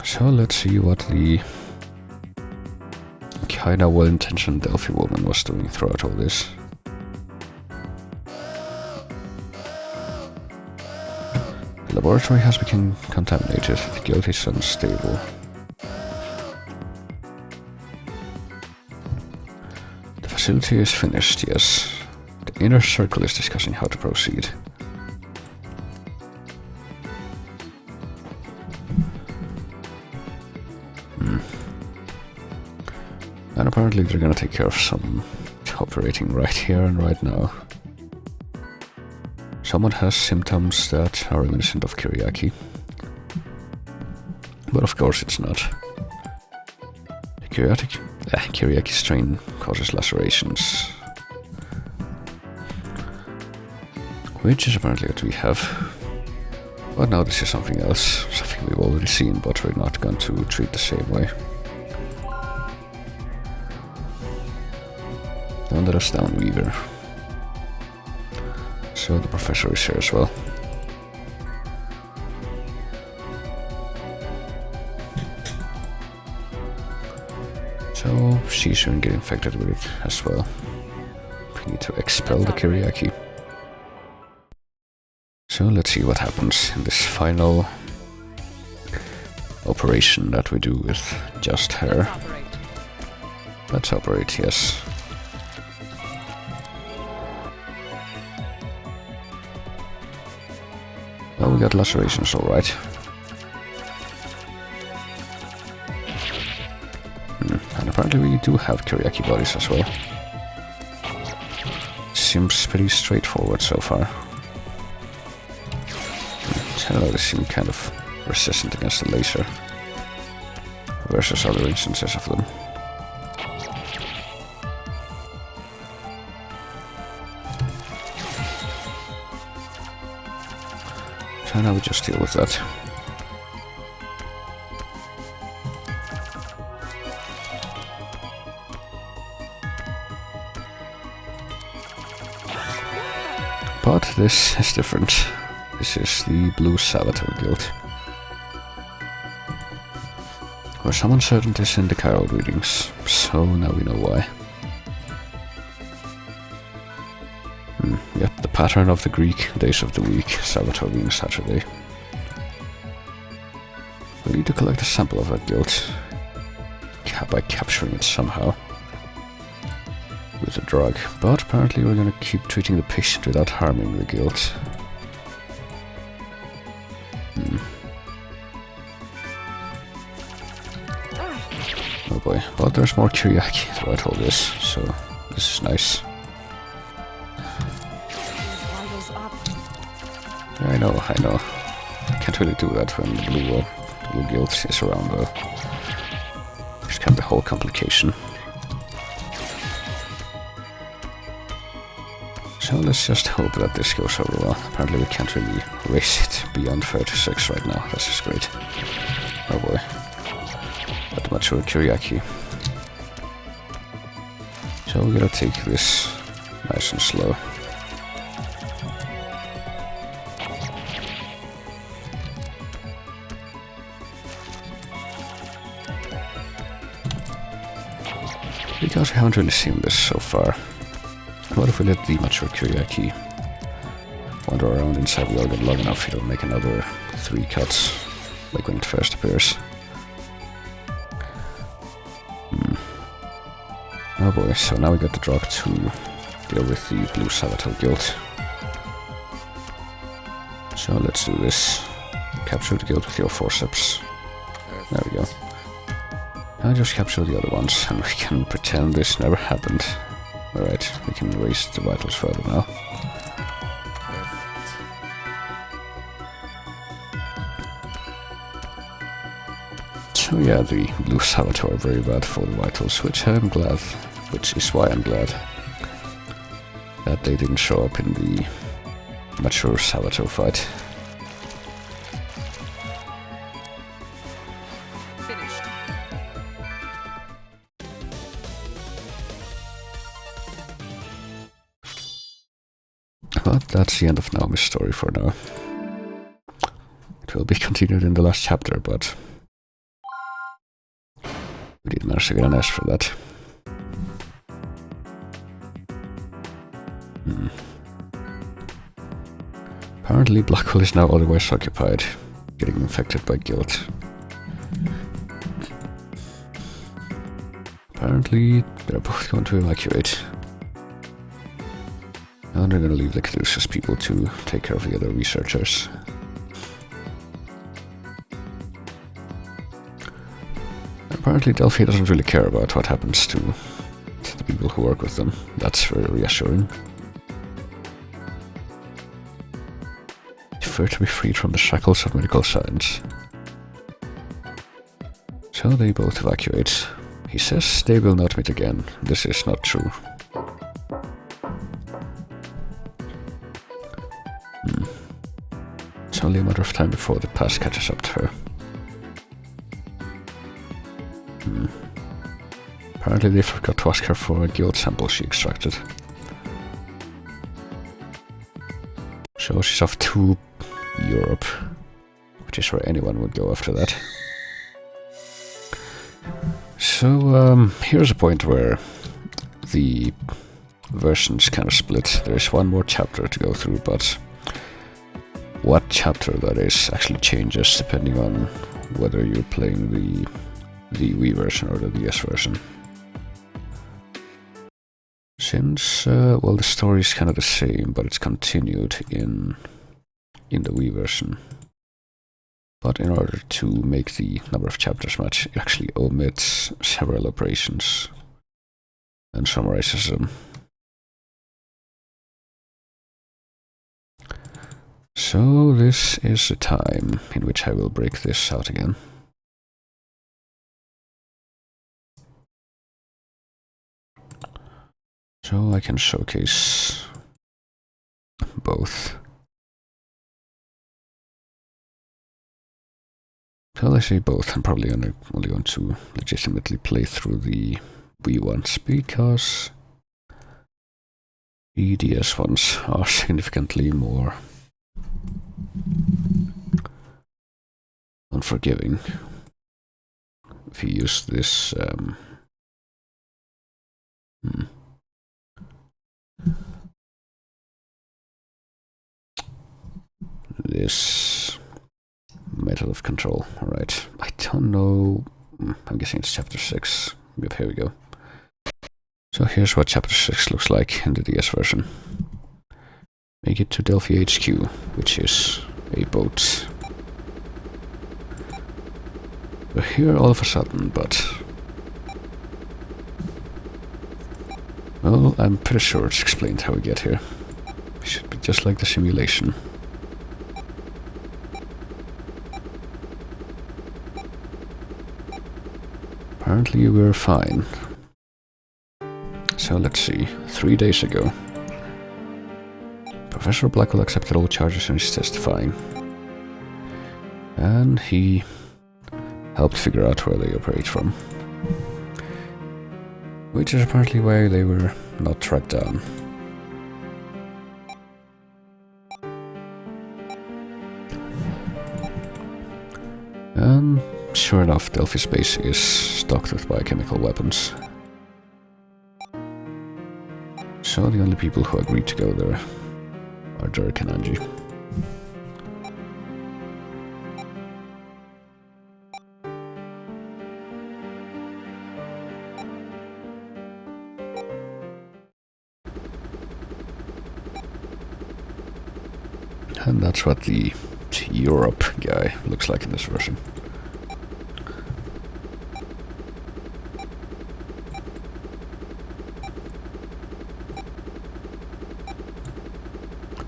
So let's see what the kinda well-intentioned Delphi woman was doing throughout all this. The laboratory has become contaminated. The guild is unstable. The facility is finished, yes. The inner circle is discussing how to proceed. And apparently they're gonna take care of some operating right here and right now. Someone has symptoms that are reminiscent of Kyriaki. But of course it's not. The Kyriaki strain causes lacerations. Which is apparently what we have. But now this is something else. Something we've already seen, but we're not going to treat the same way. Don't let us down, Weaver. So the professor is here as well. So she shouldn't get infected with it as well. We need to expel the Kyriaki. So let's see what happens in this final operation that we do with just her. Let's operate, yes. Well, we got lacerations, alright. And apparently we do have Kyriaki bodies as well. Seems pretty straightforward so far. Hello, they seem kind of resistant against the laser. Versus other instances of them. So now we just deal with that. But this is different. This is the Blue Salvatore Guild. Where some uncertainties in the chiral readings, so now we know why. Yep, the pattern of the Greek days of the week, Salvatore being Saturday. We need to collect a sample of that guild by capturing it somehow with a drug, but apparently we're gonna keep treating the patient without harming the guild. Oh boy, well there's more Kyriaki throughout all this, so this is nice. Yeah, I know. Can't really do that when the blue guild is around though. It's kind of the whole complication. So let's just hope that this goes over well. Apparently we can't really raise it beyond 36 right now. That's just great. Oh boy. Not much of a Kyriaki. So we gotta take this nice and slow. Because we haven't really seen this so far. What if we let the mature Kyriaki wander around inside the organ long enough, it'll make another 3 cuts, like when it first appears. Oh boy, so now we got the drug to deal with the Blue Salvatore Guild. So let's do this. Capture the guild with your forceps. There we go. Now just capture the other ones and we can pretend this never happened. Alright, we can raise the vitals further now. So yeah, the Blue Salvatore are very bad for the vitals, which is why I'm glad that they didn't show up in the mature Salvatore fight. But that's the end of Naomi's story for now. It will be continued in the last chapter, but managed to get an S for that. Apparently Blackwell is now otherwise occupied, getting infected by guilt. Apparently they're both going to evacuate. And they're going to leave the Caduceus people to take care of the other researchers. Apparently Delphi doesn't really care about what happens to the people who work with them. That's very reassuring. Prefer to be freed from the shackles of medical science. So they both evacuate. He says they will not meet again. This is not true. It's only a matter of time before the past catches up to her. Apparently they forgot to ask her for a guild sample she extracted. So she's off to Europe, which is where anyone would go after that. So here's a point where the versions kind of split. There is one more chapter to go through, but what chapter that is actually changes depending on whether you're playing the Wii version or the DS version. Since, well, the story is kind of the same, but it's continued in the Wii version. But in order to make the number of chapters match, it actually omits several operations and summarizes them. So this is the time in which I will break this out again. So I can showcase both. Well, I say both. I'm probably only going to legitimately play through the Wii ones because the DS ones are significantly more unforgiving. If you use this this method of control. Alright, I don't know. I'm guessing it's chapter 6. Yep, here we go. So here's what chapter 6 looks like in the DS version. Make it to Delphi HQ, which is a boat. We're here all of a sudden, but well, I'm pretty sure it's explained how we get here. It should be just like the simulation. Apparently we're fine. So let's see. 3 days ago, Professor Blackwell accepted all charges and is testifying. And he helped figure out where they operate from. Which is apparently why they were not tracked down. And sure enough, Delphi's base is stocked with biochemical weapons. So the only people who agreed to go there are Dirk and Angie. And that's what the Europe guy looks like in this version.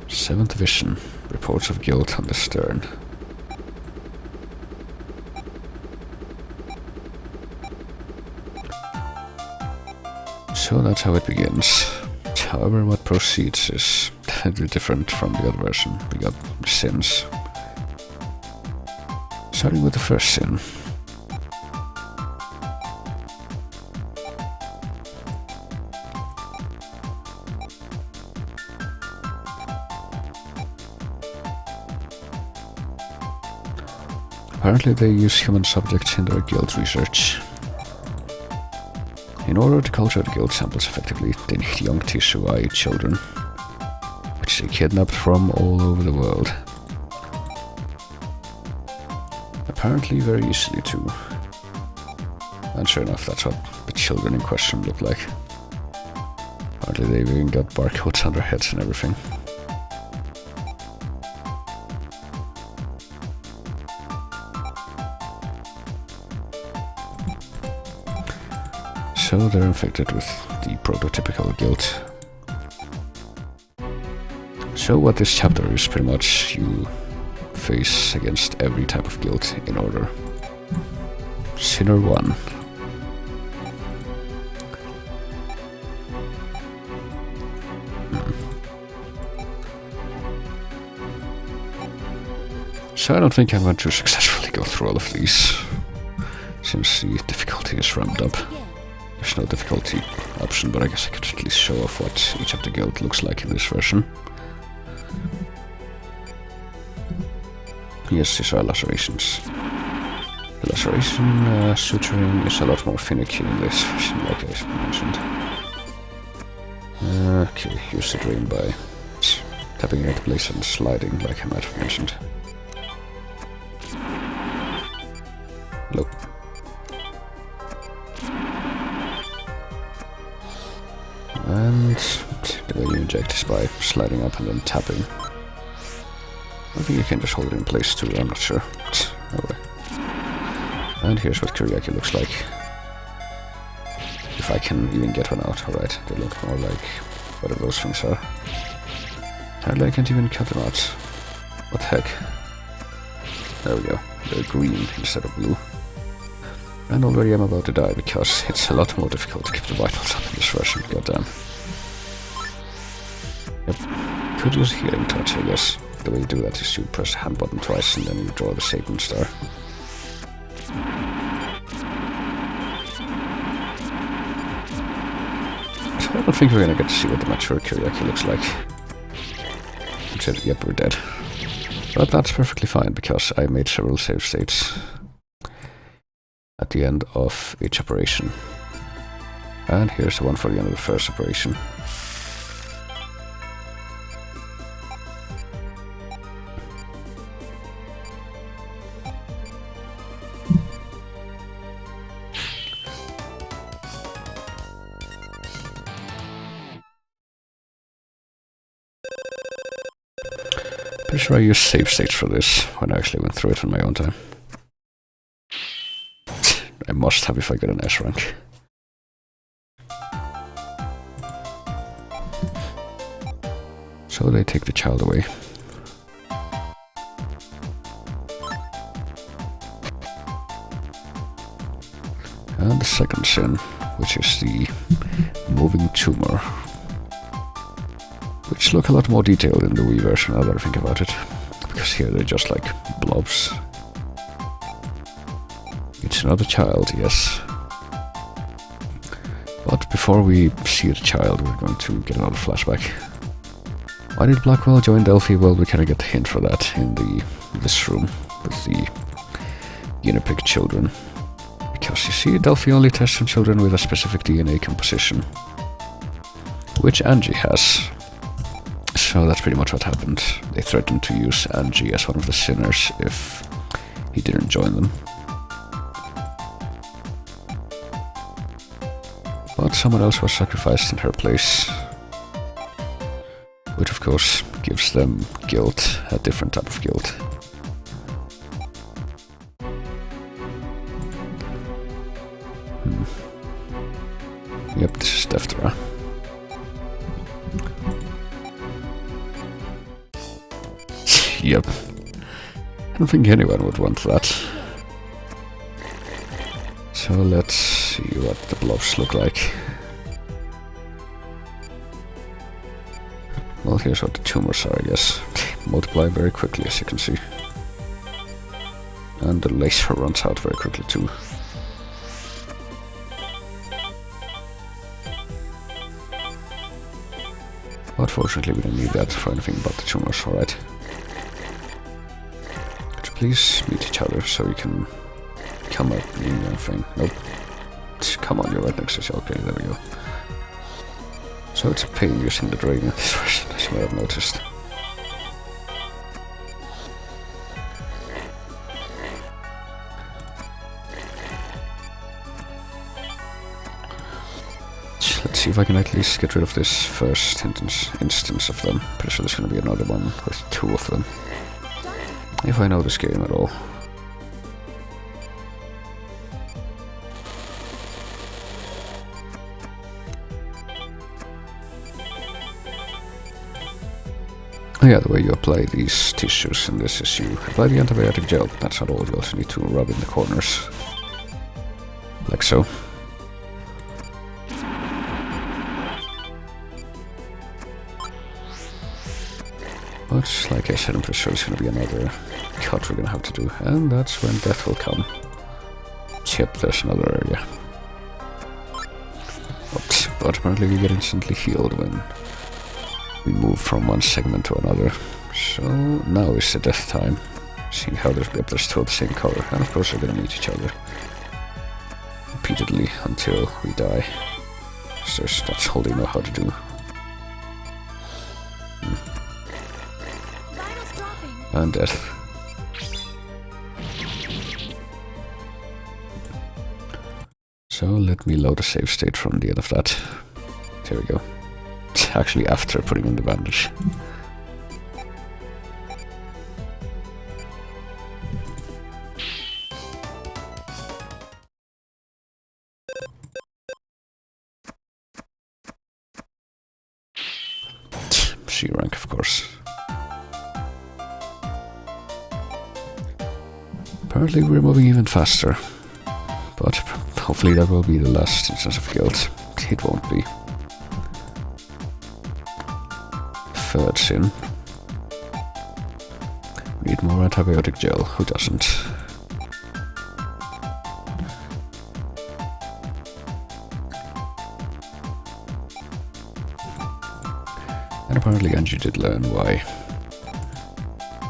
Seventh Vision. Reports of guilt on the stern. So that's how it begins. However, what proceeds is definitely different from the other version. We got sins. Starting with the first sin. Apparently they use human subjects in their guild research. In order to culture the guild samples effectively, they need young tissue-eye children, which they kidnapped from all over the world. Apparently very easily too. And sure enough, that's what the children in question look like. Apparently they've even got barcodes on their heads and everything. So they're infected with the prototypical guilt. So what this chapter is pretty much you face against every type of guilt in order. Sinner 1. So I don't think I'm going to successfully go through all of these, since the difficulty is ramped up. There's no difficulty option, but I guess I could at least show off what each of the guild looks like in this version. Yes, these are lacerations. The laceration suturing is a lot more finicky in this version, like I mentioned. Okay, use the drain by tapping into place and sliding, like I might have mentioned. Hello. And the way you inject is by sliding up and then tapping. I think you can just hold it in place too, I'm not sure. Anyway. And here's what Kuriaki looks like. If I can even get one out, alright. They look more like whatever those things are. Apparently I can't even cut them out. What the heck? There we go. They're green instead of blue. And already I'm about to die because it's a lot more difficult to keep the vitals up in this version, goddamn. Yep. Could use healing touch, I guess. The way you do that is you press the hand button twice and then you draw the Satan star. So I don't think we're gonna get to see what the mature Kuriaki looks like. Except, yep, we're dead. But that's perfectly fine because I made several save states at the end of each operation. And here's the one for the end of the first operation. Pretty sure I used save states for this when I actually went through it on my own time. I must have if I get an S rank. So they take the child away. And the second sin, which is the moving tumor. Which look a lot more detailed in the Wii version now that I think about it. Because here they're just like blobs. It's another child, yes. But before we see the child, we're going to get another flashback. Why did Blackwell join Delphi? Well, we kind of get the hint for that in this room with the Unipic children. Because you see, Delphi only tests on children with a specific DNA composition. Which Angie has. So that's pretty much what happened. They threatened to use Angie as one of the sinners if he didn't join them. But someone else was sacrificed in her place. Which of course gives them guilt, a different type of guilt. Yep, this is Deftera. Yep. I don't think anyone would want that. So let's see what the blobs look like. Well, here's what the tumors are, I guess. They multiply very quickly, as you can see. And the laser runs out very quickly too. But fortunately we don't need that for anything but the tumors, alright. Could you please meet each other so you can come up and anything? Nope. Come on, you're right next to it. Okay, there we go. So it's a pain using the drain in this version, as you may have noticed. Let's see if I can at least get rid of this first instance of them. Pretty sure there's gonna be another one with 2 of them. If I know this game at all. Oh yeah, the way you apply these tissues in this is you apply the antibiotic gel, but that's not all. You also need to rub in the corners. Like so. But like I said, I'm pretty sure there's gonna be another cut we're gonna have to do, and that's when death will come. Yep, there's another area. Oops, but apparently we get instantly healed when we move from one segment to another. So now is the death time. Seeing how there's 2 of the same color, and of course we're gonna meet each other repeatedly until we die. So that's all they know how to do. And death. So let me load a save state from the end of that. There we go. It's actually after putting in the bandage. C rank, of course. Apparently we're moving even faster, but hopefully that will be the last instance of guilt. It won't be. Third sin. Need more antibiotic gel, who doesn't? And apparently Angie did learn why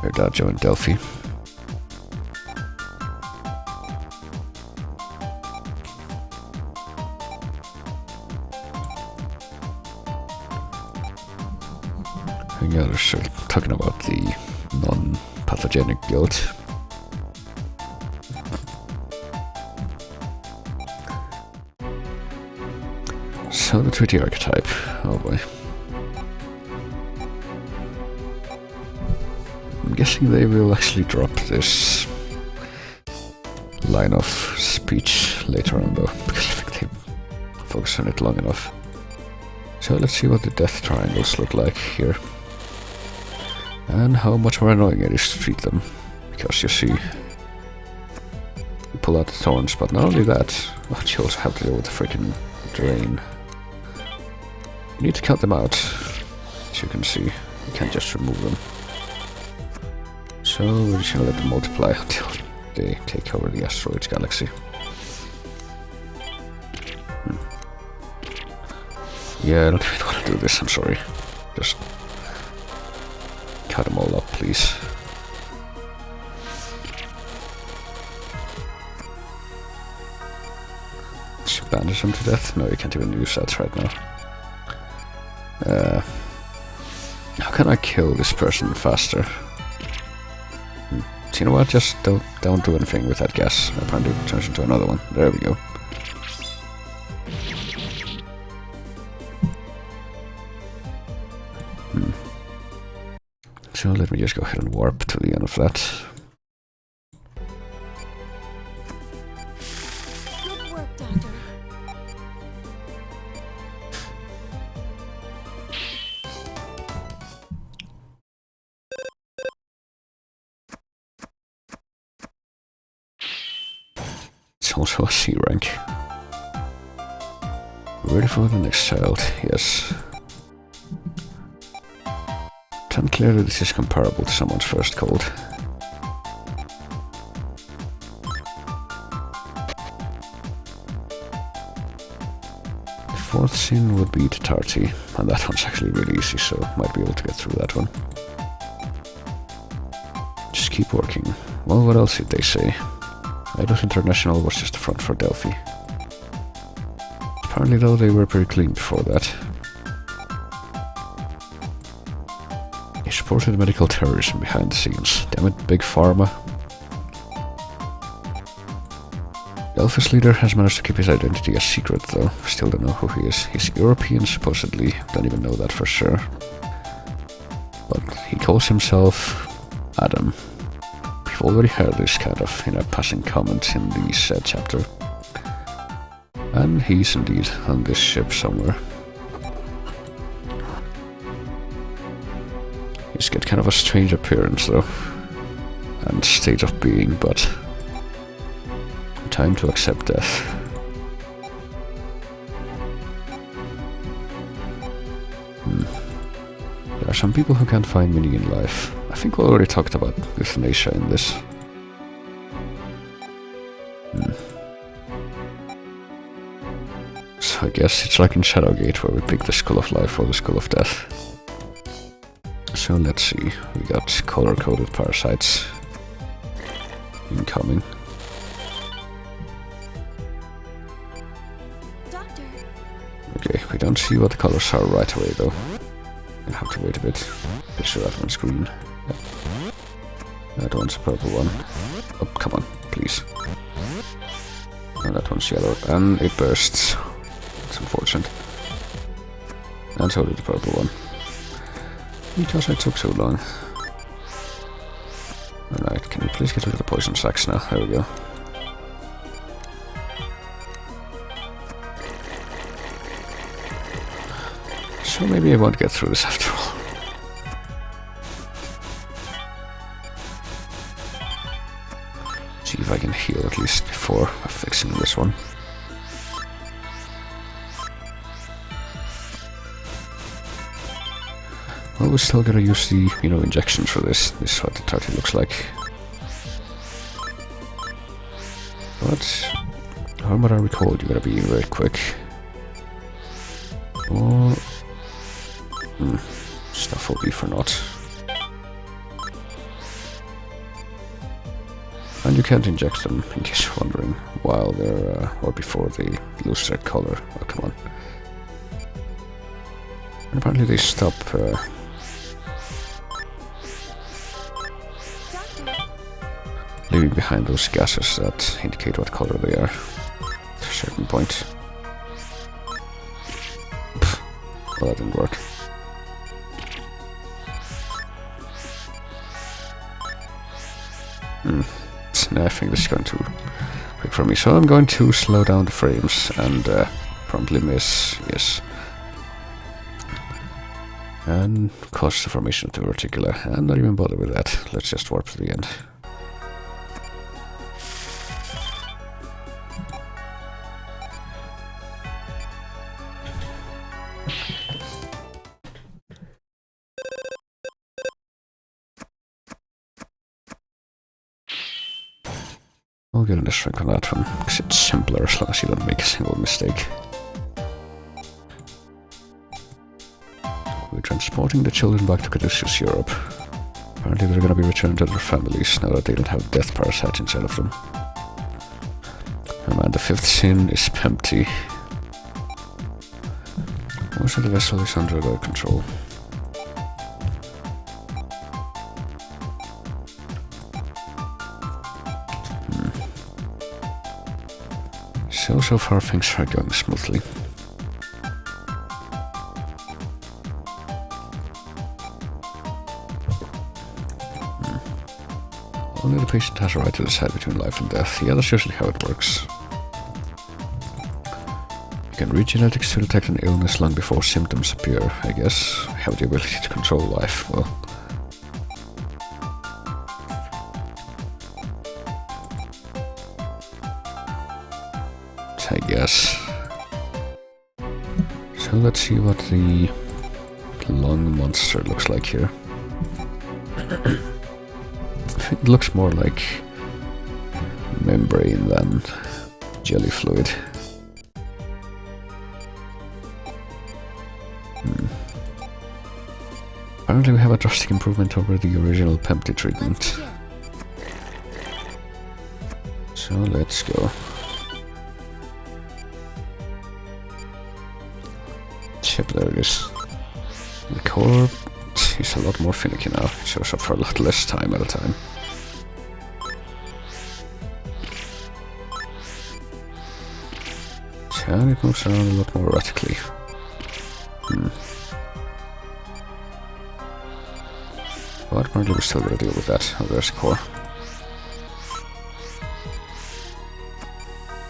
her dad joined Delphi. And yeah, they're talking about the non-pathogenic guilt. So the treaty archetype, oh boy. I'm guessing they will actually drop this line of speech later on though, because I think they focus on it long enough. So let's see what the death triangles look like here. And how much more annoying it is to treat them. Because you see, you pull out the thorns, but not only that, but you also have to deal with the freaking drain. You need to cut them out, as you can see. You can't just remove them. So we're just gonna let them multiply until they take over the asteroids galaxy. Yeah, I don't even want to do this, I'm sorry. Just cut them all up, please. Just bandage them to death? No, you can't even use that right now. How can I kill this person faster? So you know what, just don't do anything with that gas. Apparently it turns into another one. There we go. So let me just go ahead and warp to the end of that. Good work, Doctor. It's also a C rank. Ready for the next child, yes. And clearly this is comparable to someone's first cold. The fourth sin would be Tatarti, and that one's actually really easy, so might be able to get through that one. Just keep working. Well, what else did they say? Eidos International was just the front for Delphi. Apparently though they were pretty clean before that. He supported medical terrorism behind the scenes. Damn it, Big Pharma. The office leader has managed to keep his identity a secret though. Still don't know who he is. He's European supposedly. Don't even know that for sure. But he calls himself Adam. We've already heard this kind of, passing comment in this chapter. And he's indeed on this ship somewhere. He's got kind of a strange appearance though. And state of being, but time to accept death. There are some people who can't find meaning in life. I think we already talked about euthanasia in this. So I guess it's like in Shadowgate where we pick the Skull of Life or the Skull of Death. So let's see, we got color-coded parasites incoming. Doctor. Okay, we don't see what the colors are right away though. Gonna have to wait a bit. Pretty sure that one's green. Yep. That one's a purple one. Oh, come on, please. And that one's yellow, and it bursts. It's unfortunate. And so did the purple one. Because I took so long. Alright, can you please get rid of the poison sacs now? There we go. So maybe I won't get through this after all. See if I can heal at least before fixing this one. Well, we're still gonna use the, injections for this. This is what the tarty looks like. But, how much I recall, you're gonna be very quick. Or... stuff will be for naught. And you can't inject them, in case you're wondering, while they're, or before they lose their color. Oh, come on. And apparently they stop, leaving behind those gases that indicate what color they are at a certain point. Pfft. Well, that didn't work. I think this is going too quick for me, so I'm going to slow down the frames and promptly miss, yes. And cause the formation of the reticula, and not even bother with that. Let's just warp to the end. I'll get in the shrink on that one, because it's simpler as long as you don't make a single mistake. We're transporting the children back to Caduceus, Europe. Apparently they're gonna be returned to their families now that they don't have death parasites inside of them. Oh man, the fifth sin is empty. Most of the vessel is under their control. So far things are going smoothly. Only the patient has a right to decide between life and death. Yeah, that's usually how it works. You can read genetics to detect an illness long before symptoms appear, I guess. We have the ability to control life, well. I guess. So let's see what the lung monster looks like here. It looks more like membrane than jelly fluid. Apparently we have a drastic improvement over the original Pempty treatment. So let's go. ship, there it is. The core, he's a lot more finicky now. It shows up for a lot less time at a time. And it moves around a lot more erratically. But apparently we're still gonna deal with that. Oh, there's the core.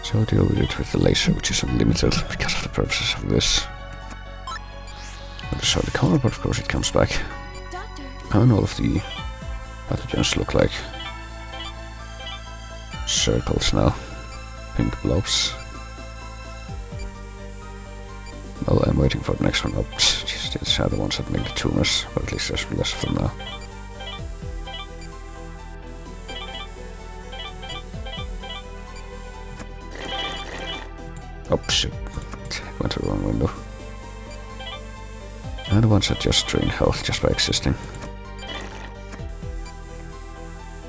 So deal with it with the laser, which is unlimited because of the purposes of this. I'll just show the core, but of course it comes back. Doctor. And all of the pathogens look like circles now. Pink blobs. Well, I'm waiting for the next one up. Just these are the ones that make the tumors, but at least there's less of them now. Oh shit, went to the wrong window. And the ones that just drain health just by existing.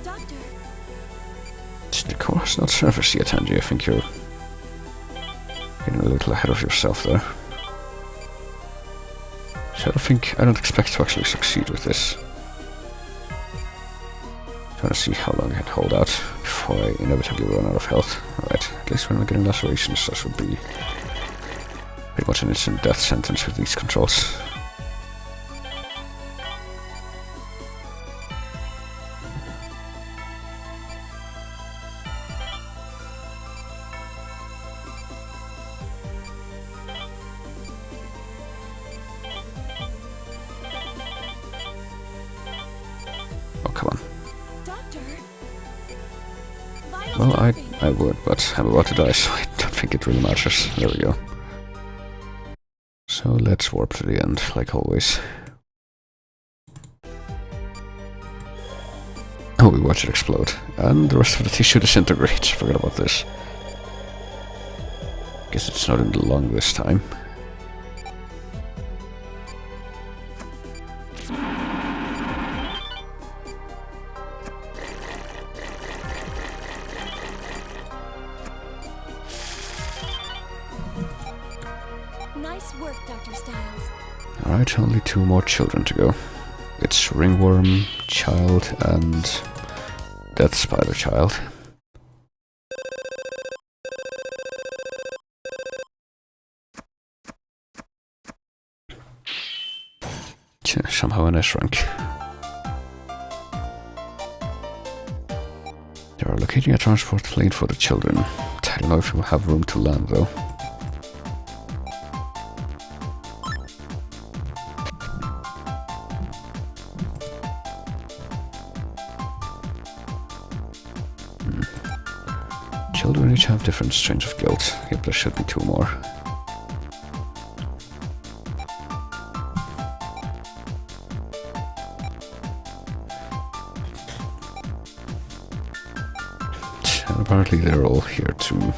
Doctor. The core has not surfaced yet, Angie. I think you're getting a little ahead of yourself there. So I don't expect to actually succeed with this. Trying to see how long I can hold out before I inevitably run out of health. Alright, at least we're not getting lacerations. That would be pretty much an instant death sentence with these controls. Well, I would, but I'm about to die, so I don't think it really matters. There we go. So let's warp to the end, like always. Oh, we watch it explode. And the rest of the tissue disintegrates. Forgot about this. Guess it's not in the lung this time. Nice work, Dr. Styles. Alright, only 2 more children to go. It's Ringworm Child and Death Spider Child. Somehow an S rank. They are locating a transport lane for the children. I don't know if we'll have room to land though. Children each have different strains of guilt. Yep, there should be 2 more. And apparently they're all here to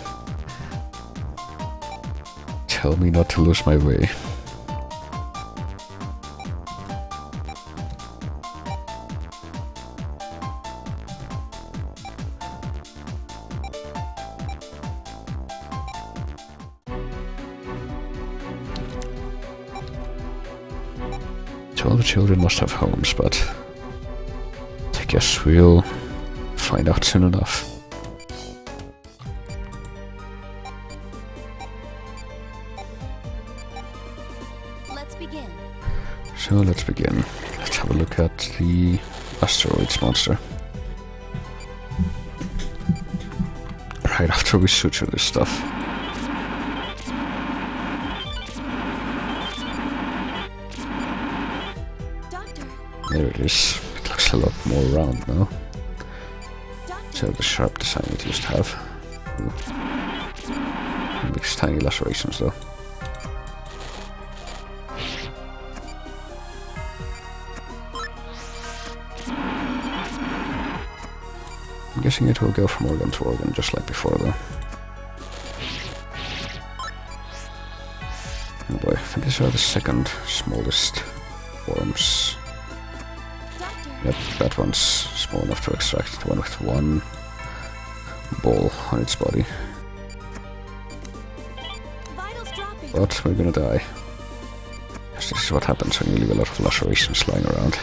tell me not to lose my way. All the children must have homes, but I guess we'll find out soon enough. Let's begin. So let's begin. Let's have a look at the asteroids monster. Right after we suture this stuff. There it is. It looks a lot more round now. So the sharp design it used to have. Ooh. These tiny lacerations though. I'm guessing it will go from organ to organ just like before though. Oh boy, I think these are the second smallest worms. Yep, that one's small enough to extract, the one with 1 ball on its body. Vitals dropping. But we're gonna die. This is what happens when you leave a lot of lacerations lying around.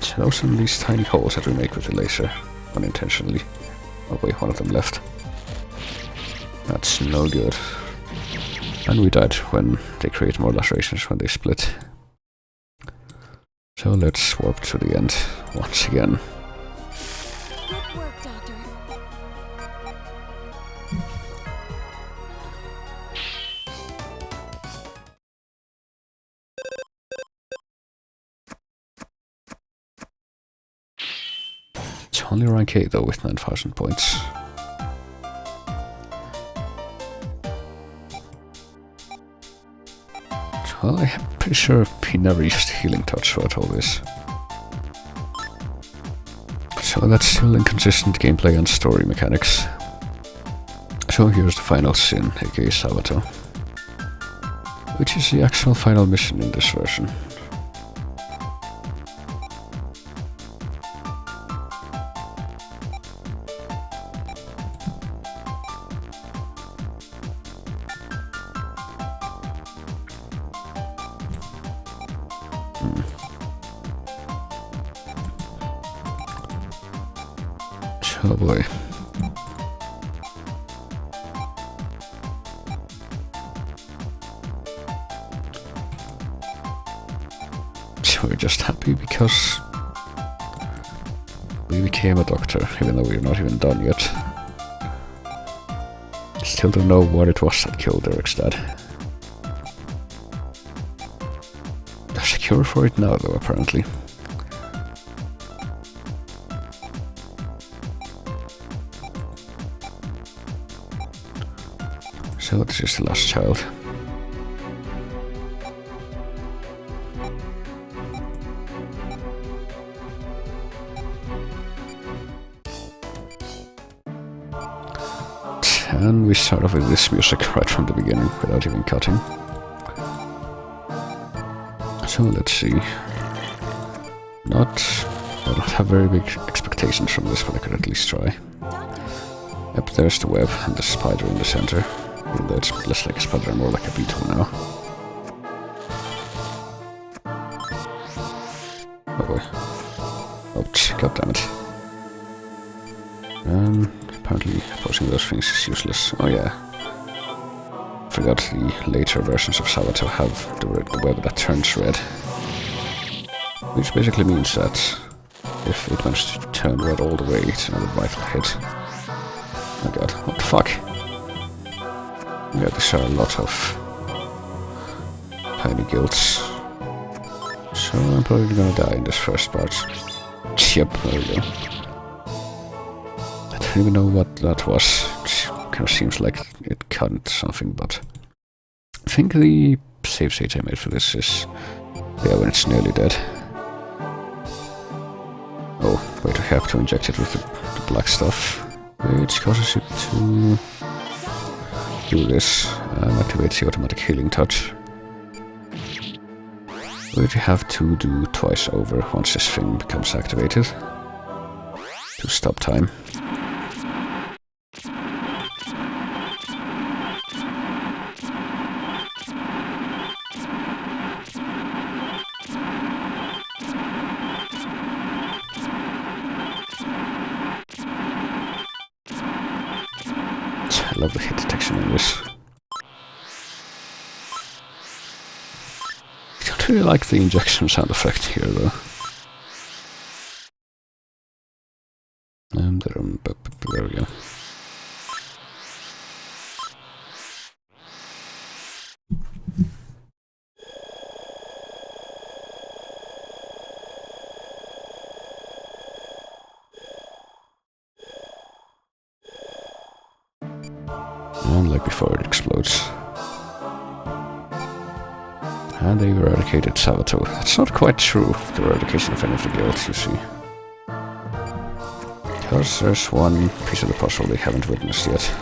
So those are these tiny holes that we make with the laser, unintentionally. Oh wait, one of them left. That's no good. And we died when they create more lacerations when they split. So let's warp to the end once again. Good work, Doctor. It's only rank A though with 9,000 points. Well, I'm pretty sure he never used healing touch throughout all this. So that's still inconsistent gameplay and story mechanics. So here's the final sin, aka Sabato. Which is the actual final mission in this version. Oh boy. So we're just happy because we became a doctor, even though we're not even done yet. Still don't know what it was that killed Eric's dad. There's a cure for it now though, apparently. So this is the last child. And we start off with this music right from the beginning without even cutting. So let's see. I don't have very big expectations from this, but I could at least try. Yep, there's the web and the spider in the center. Even though it's less like a spider and more like a beetle now. Oh boy. Ouch, goddammit. Apparently posing those things is useless. Oh yeah. Forgot the later versions of Sabato have the web that turns red. Which basically means that if it wants to turn red all the way, it's another vital hit. Oh god, what the fuck? Yeah, these are a lot of tiny guilds. So I'm probably gonna die in this first part. Yep, there we go. I don't even know what that was. It kind of seems like it cut something, but I think the save state I made for this is when it's nearly dead. Oh, wait, I have to inject it with the black stuff, which causes it to do this and activates the automatic healing touch, which you have to do twice over once this thing becomes activated to stop time. I love the hit detection on this. I don't really like the injection sound effect here though. There we go. And like before, it explodes. And they eradicated Sabato. That's not quite true, the eradication of any of the guilds, you see. Because there's one piece of the puzzle they haven't witnessed yet.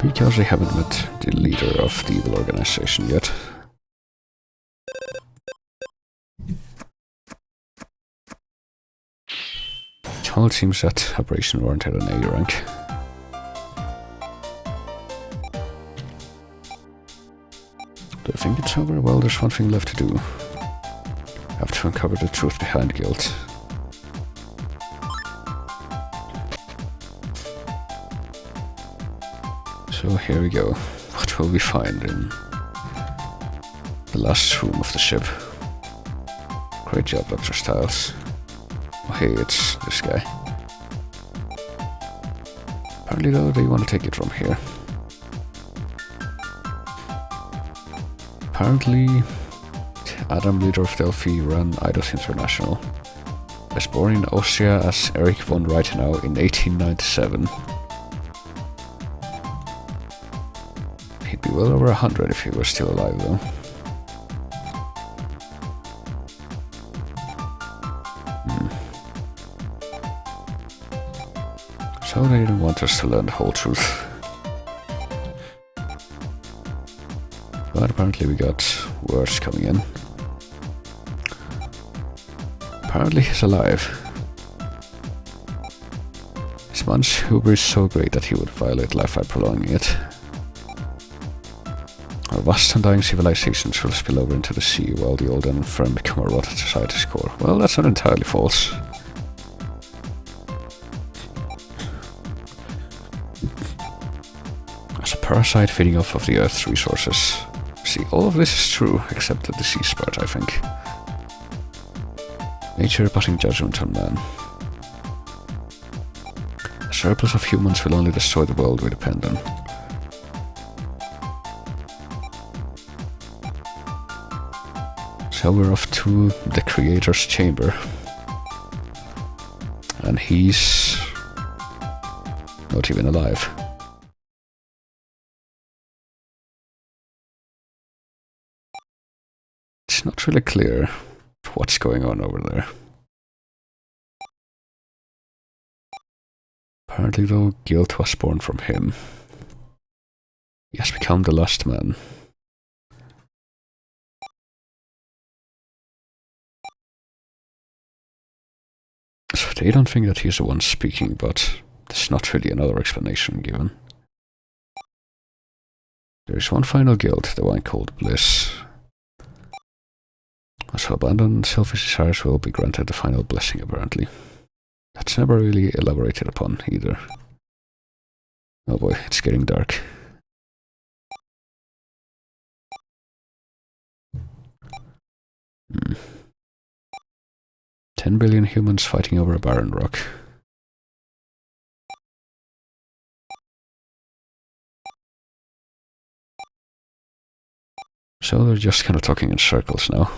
Because they haven't met the leader of the evil organization yet. Well, it seems that operation warranted an A rank. Do I think it's over? Well, there's one thing left to do. I have to uncover the truth behind guilt. So here we go. What will we find in the last room of the ship? Great job, Dr. Styles. Oh hey, it's this guy. Apparently though, they want to take it from here. Apparently, Adam, leader of Delphi, ran Eidos International. Was born in Austria as Erich von Reichenau in 1897. He'd be well over 100 if he were still alive though. So they didn't want us to learn the whole truth. But apparently we got words coming in. Apparently he's alive. His man's hubris is so great that he would violate life by prolonging it. Our vast and dying civilizations will spill over into the sea while the old and firm become a rot at society's core. Well, that's not entirely false. As a parasite feeding off of the Earth's resources. See, all of this is true, except the disease part, I think. Nature passing judgment on man. A surplus of humans will only destroy the world we depend on. So we're off to the Creator's chamber. And he's not even alive. It's not really clear what's going on over there. Apparently though, guilt was born from him. He has become the last man. So they don't think that he's the one speaking, but there's not really another explanation given. There is one final guilt, the one called bliss. So abandoned selfish desires will be granted the final blessing, apparently. That's never really elaborated upon, either. Oh boy, it's getting dark. Hmm. 10 billion humans fighting over a barren rock. So they're just kind of talking in circles now.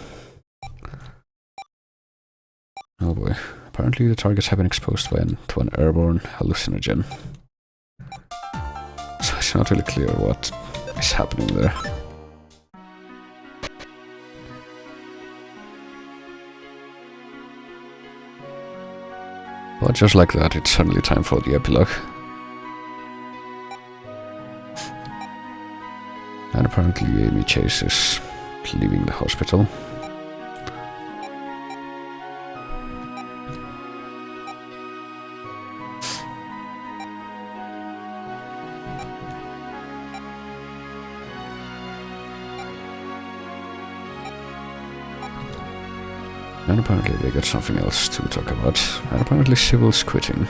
Oh boy, apparently the targets have been exposed to an airborne hallucinogen. So it's not really clear what is happening there. But just like that, it's suddenly time for the epilogue. And apparently Amy Chase is leaving the hospital. And apparently they got something else to talk about. And apparently Sybil's quitting.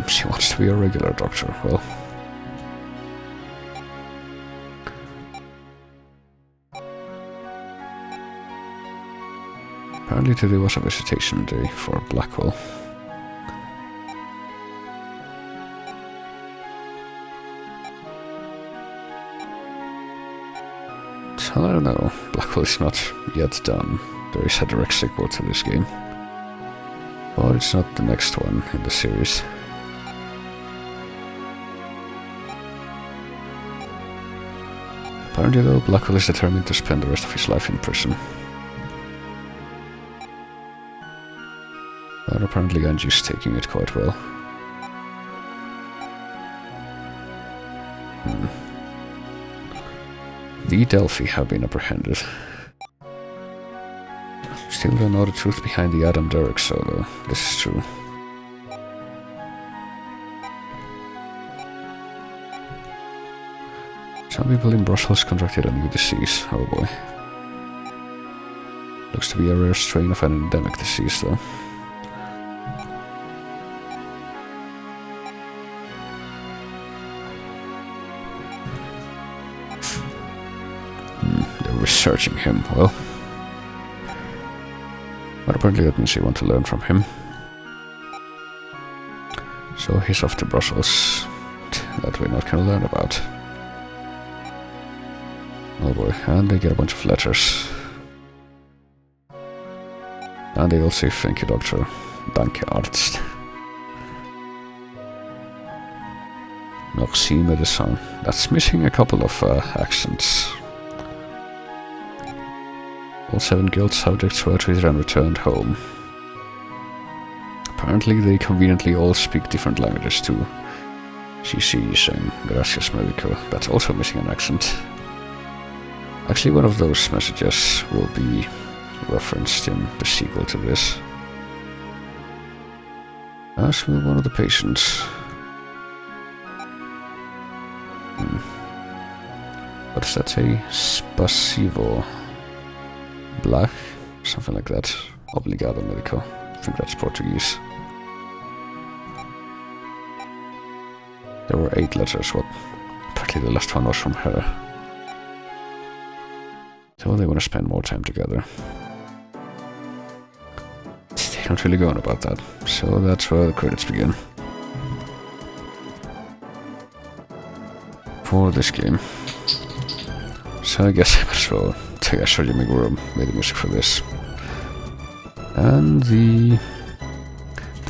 She wants to be a regular doctor, well. Apparently today was a visitation day for Blackwell. I don't know, Blackwell is not yet done. There is a direct sequel to this game. But it's not the next one in the series. Apparently though, Blackwell is determined to spend the rest of his life in prison. But apparently Angie's taking it quite well. The Delphi have been apprehended. Still don't know the truth behind the Adam Derrick solo. This is true. Some people in Brussels contracted a new disease. Oh boy. Looks to be a rare strain of an endemic disease though. They're researching him, well. But apparently that means they want to learn from him. So he's off to Brussels. That we're not gonna learn about. Oh boy, and they get a bunch of letters. And they all say thank you, Doctor. Danke, Arzt. Merci, Médecin. That's missing a couple of accents. All 7 guild subjects were treated and returned home. Apparently they conveniently all speak different languages too. CC is saying Gracias, Medico. That's also missing an accent. Actually, one of those messages will be referenced in the sequel to this. As will one of the patients. What does that say? Spasivo. Blach? Something like that. Obrigado, Medico. I think that's Portuguese. There were 8 letters, what? Apparently the last one was from her. So they want to spend more time together. They don't really go on about that. So that's where the credits begin. For this game. So I guess I might as well take a Shoji Meguro made the music for this. And the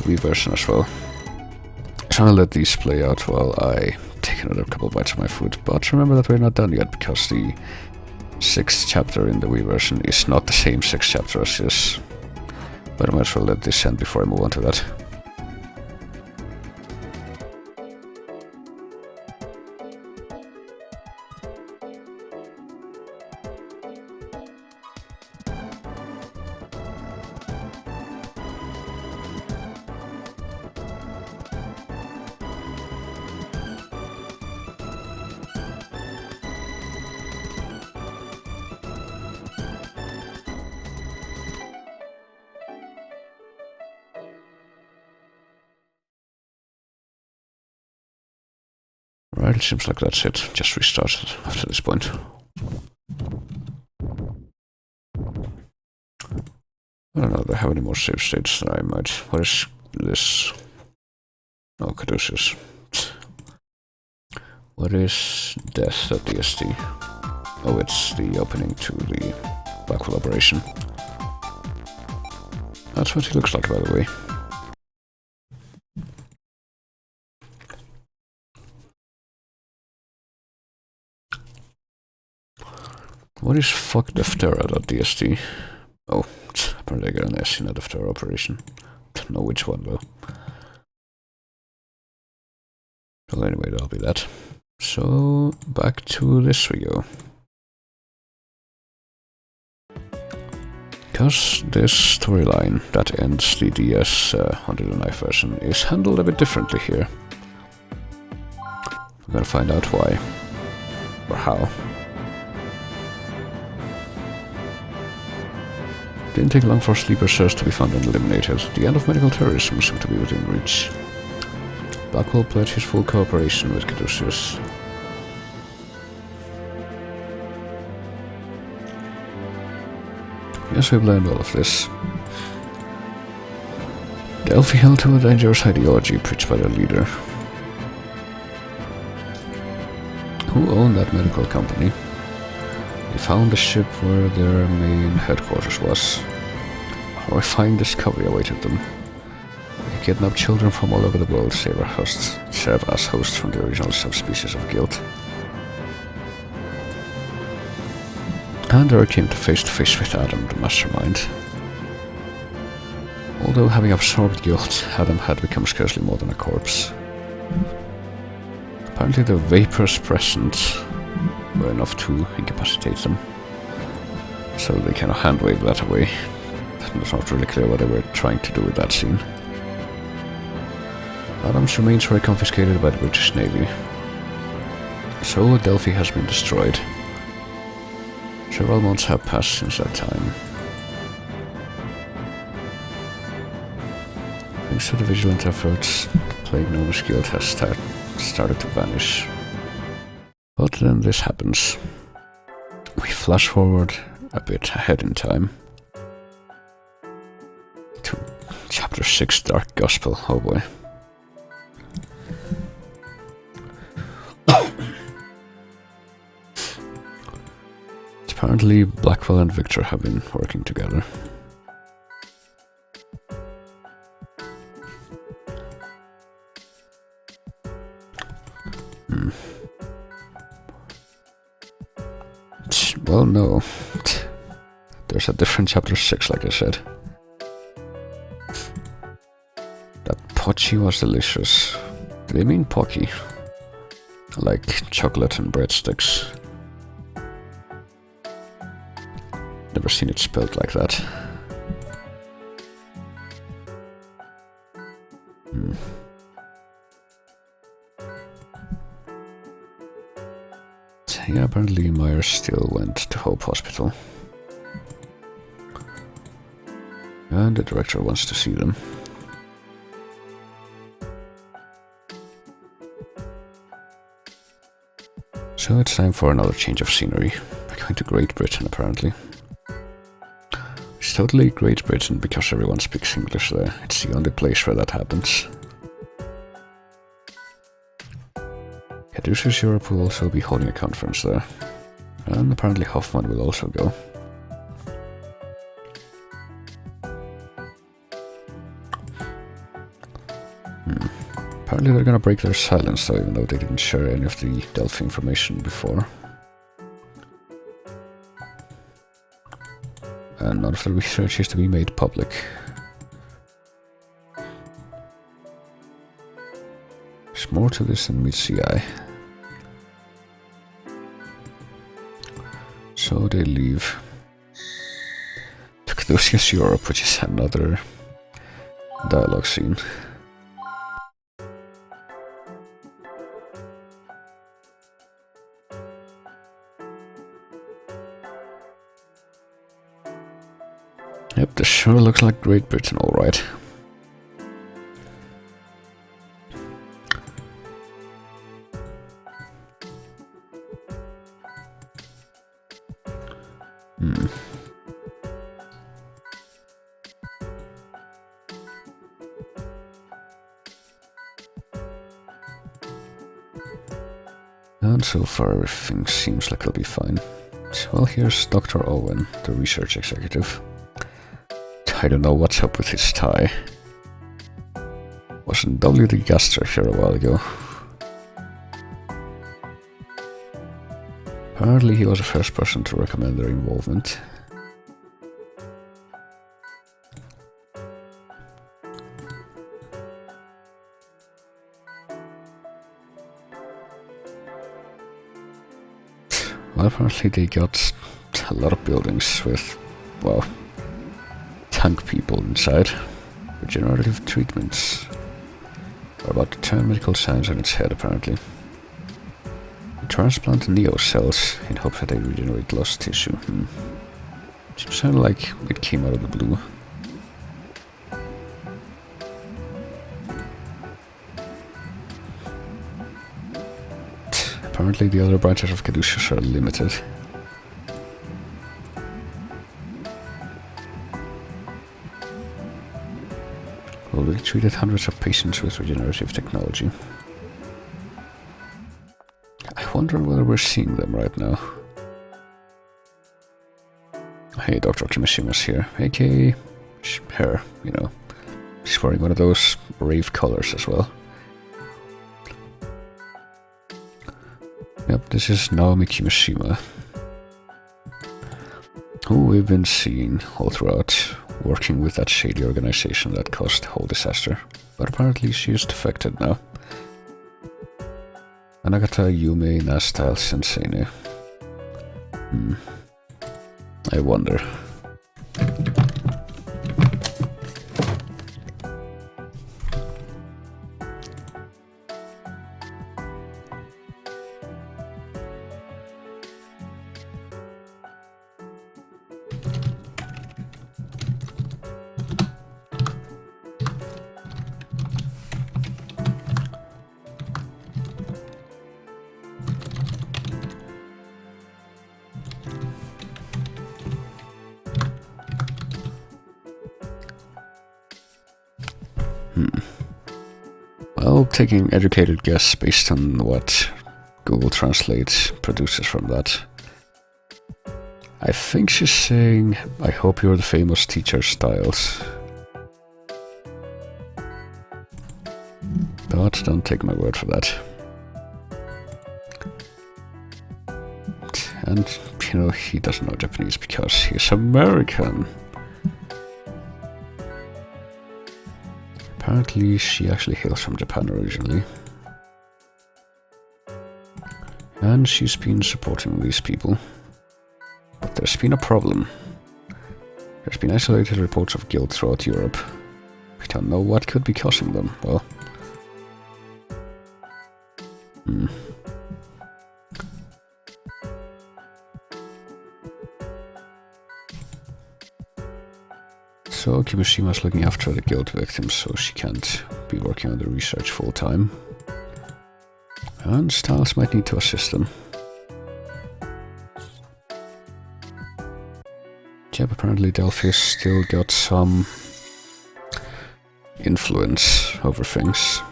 Wii version as well. So I'll let these play out while I take another couple bites of my food. But remember that we're not done yet, because the 6th chapter in the Wii version is not the same 6th chapter as this. But I might as well let this end before I move on to that. Right, it seems like that's it. Just restarted after this point. I don't know if I have any more save states that I might. What is this? Oh, Caduceus. What is death at DST? Oh, it's the opening to the Blackwell operation. That's what he looks like, by the way. What is fuck Deftera.dst? Oh, apparently I got an S in a Deftera operation. Don't know which one though. Well, anyway, that'll be that. So, back to this we go. Because this storyline that ends the DS under the knife version is handled a bit differently here. We're gonna find out why. Or how. Didn't take long for sleeper cells to be found and eliminated. The end of medical terrorism seemed to be within reach. Blackwell pledged his full cooperation with Caduceus. Yes, we've learned all of this. Delphi held to a dangerous ideology preached by their leader. Who owned that medical company? They found the ship where their main headquarters was. A horrifying discovery awaited them. They kidnapped children from all over the world, serve as hosts from the original subspecies of guilt. And there came to face with Adam, the mastermind. Although having absorbed guilt, Adam had become scarcely more than a corpse. Apparently the vapors present stronger enough to incapacitate them. So they kind of hand-wave that away. It's not really clear what they were trying to do with that scene. Adam's remains were confiscated by the British Navy. So Delphi has been destroyed. Several months have passed since that time. Thanks to the vigilant efforts, the plague Novice Guild has started to vanish. But then this happens. We flash forward a bit ahead in time. To Chapter 6, Dark Gospel, oh boy. Apparently, Blackwell and Victor have been working together. Well, no. There's a different Chapter 6, like I said. That pochi was delicious. Do they mean pocky? Like chocolate and breadsticks. Never seen it spelled like that. Yeah, apparently Myers still went to Hope Hospital. And the director wants to see them. So it's time for another change of scenery. We're going to Great Britain, apparently. It's totally Great Britain because everyone speaks English there. It's the only place where that happens. Caduceus Europe will also be holding a conference there. And apparently Hoffman will also go. Apparently they're gonna break their silence though, even though they didn't share any of the Delphi information before. And none of the research is to be made public. There's more to this than meets the eye. So they leave to Caduceus Europe, which is another dialogue scene. Yep, this sure looks like Great Britain, alright. And so far everything seems like it'll be fine. Well, here's Dr. Owen, the research executive. I don't know what's up with his tie. Wasn't W.D. Gaster here a while ago? Apparently he was the first person to recommend their involvement. Well, apparently they got a lot of buildings with, well, tank people inside. Regenerative treatments are about to turn medical science on its head, apparently. Transplant neo cells in hopes that they regenerate lost tissue. Seems kind of like it came out of the blue. Apparently the other branches of Caduceus are limited. Already treated hundreds of patients with regenerative technology. I wonder whether we're seeing them right now. Hey, Dr. Optimismus here, aka her, you know. She's wearing one of those rave colors as well. Yep, this is Naomi Kimishima, who we've been seeing all throughout, working with that shady organization that caused the whole disaster. But apparently she is defected now. Anagata Yume Nastal Sensei. I wonder. Well, taking an educated guess based on what Google Translate produces from that. I think she's saying, I hope you're the famous teacher Styles. But don't take my word for that. And, you know, he doesn't know Japanese because he's American. Apparently, she actually hails from Japan originally. And she's been supporting these people. But there's been a problem. There's been isolated reports of guilt throughout Europe. We don't know what could be causing them. Well... So Kimishima's looking after the guilt victims, so she can't be working on the research full time. And Styles might need to assist them. Yep, apparently Delphi's still got some influence over things.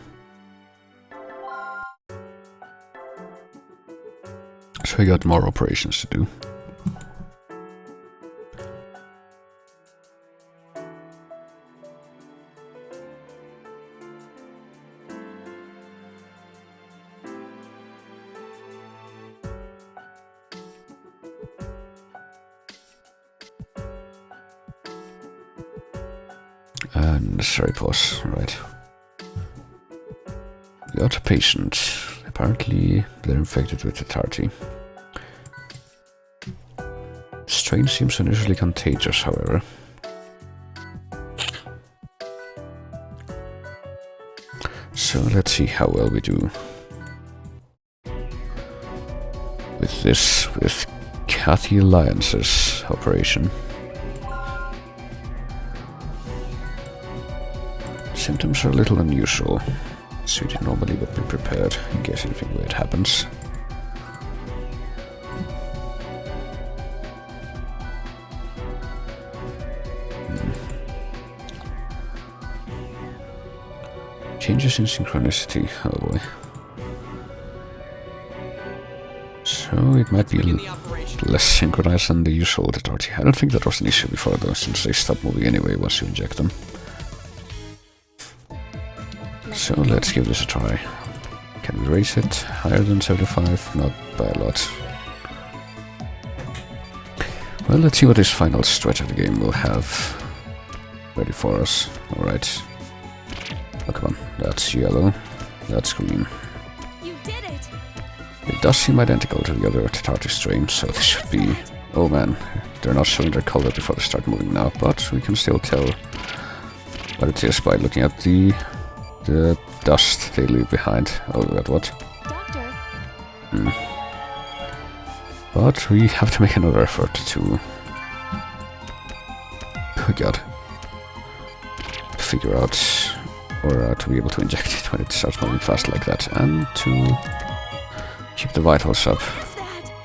So we got more operations to do. And necessary pause, right. We got a patient. Apparently they're infected with the Tarty. Strain seems unusually contagious, however. So let's see how well we do with this, with Kathy Alliance's operation. Symptoms are a little unusual, so you normally would be prepared in case anything weird happens. Changes in synchronicity, oh boy. So it might be less synchronized than the usual with the Tarty. I don't think that was an issue before though, since they stop moving anyway once you inject them. So let's give this a try. Can we raise it higher than 75? Not by a lot. Well, let's see what this final stretch of the game will have ready for us. Alright. Oh, come on. That's yellow. That's green. You did it! It does seem identical to the other Tarty strain, so this should be... Oh man, they're not showing their color before they start moving now, but we can still tell what it is by looking at the dust they leave behind. Oh, that what? Doctor? But we have to make another effort to... Oh god. Figure out... or to be able to inject it when it starts moving fast like that. And to keep the vitals up.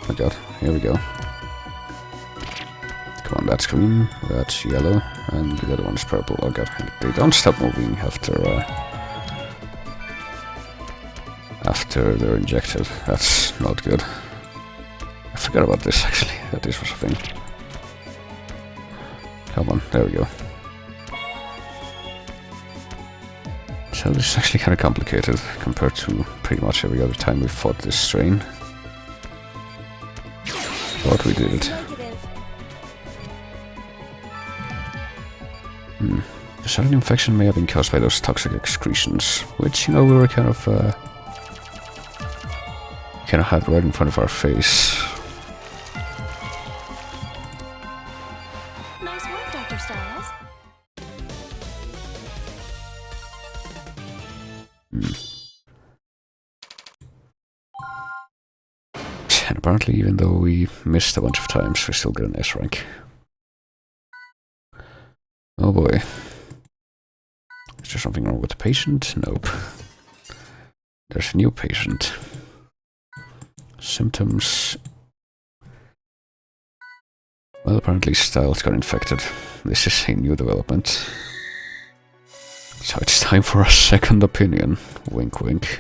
Oh god, here we go. Come on, that's green, that's yellow, and the other one's purple. Oh god, they don't stop moving after they're injected. That's not good. I forgot about this actually, that this was a thing. Come on, there we go. So this is actually kind of complicated compared to pretty much every other time we've fought this strain. But we did it. The sudden infection may have been caused by those toxic excretions, which, you know, we were kind of had right in front of our face. And apparently, even though we missed a bunch of times, we still get an S rank. Oh boy. Is there something wrong with the patient? Nope. There's a new patient. Symptoms. Well, apparently Styles got infected. This is a new development. So it's time for a second opinion. Wink wink.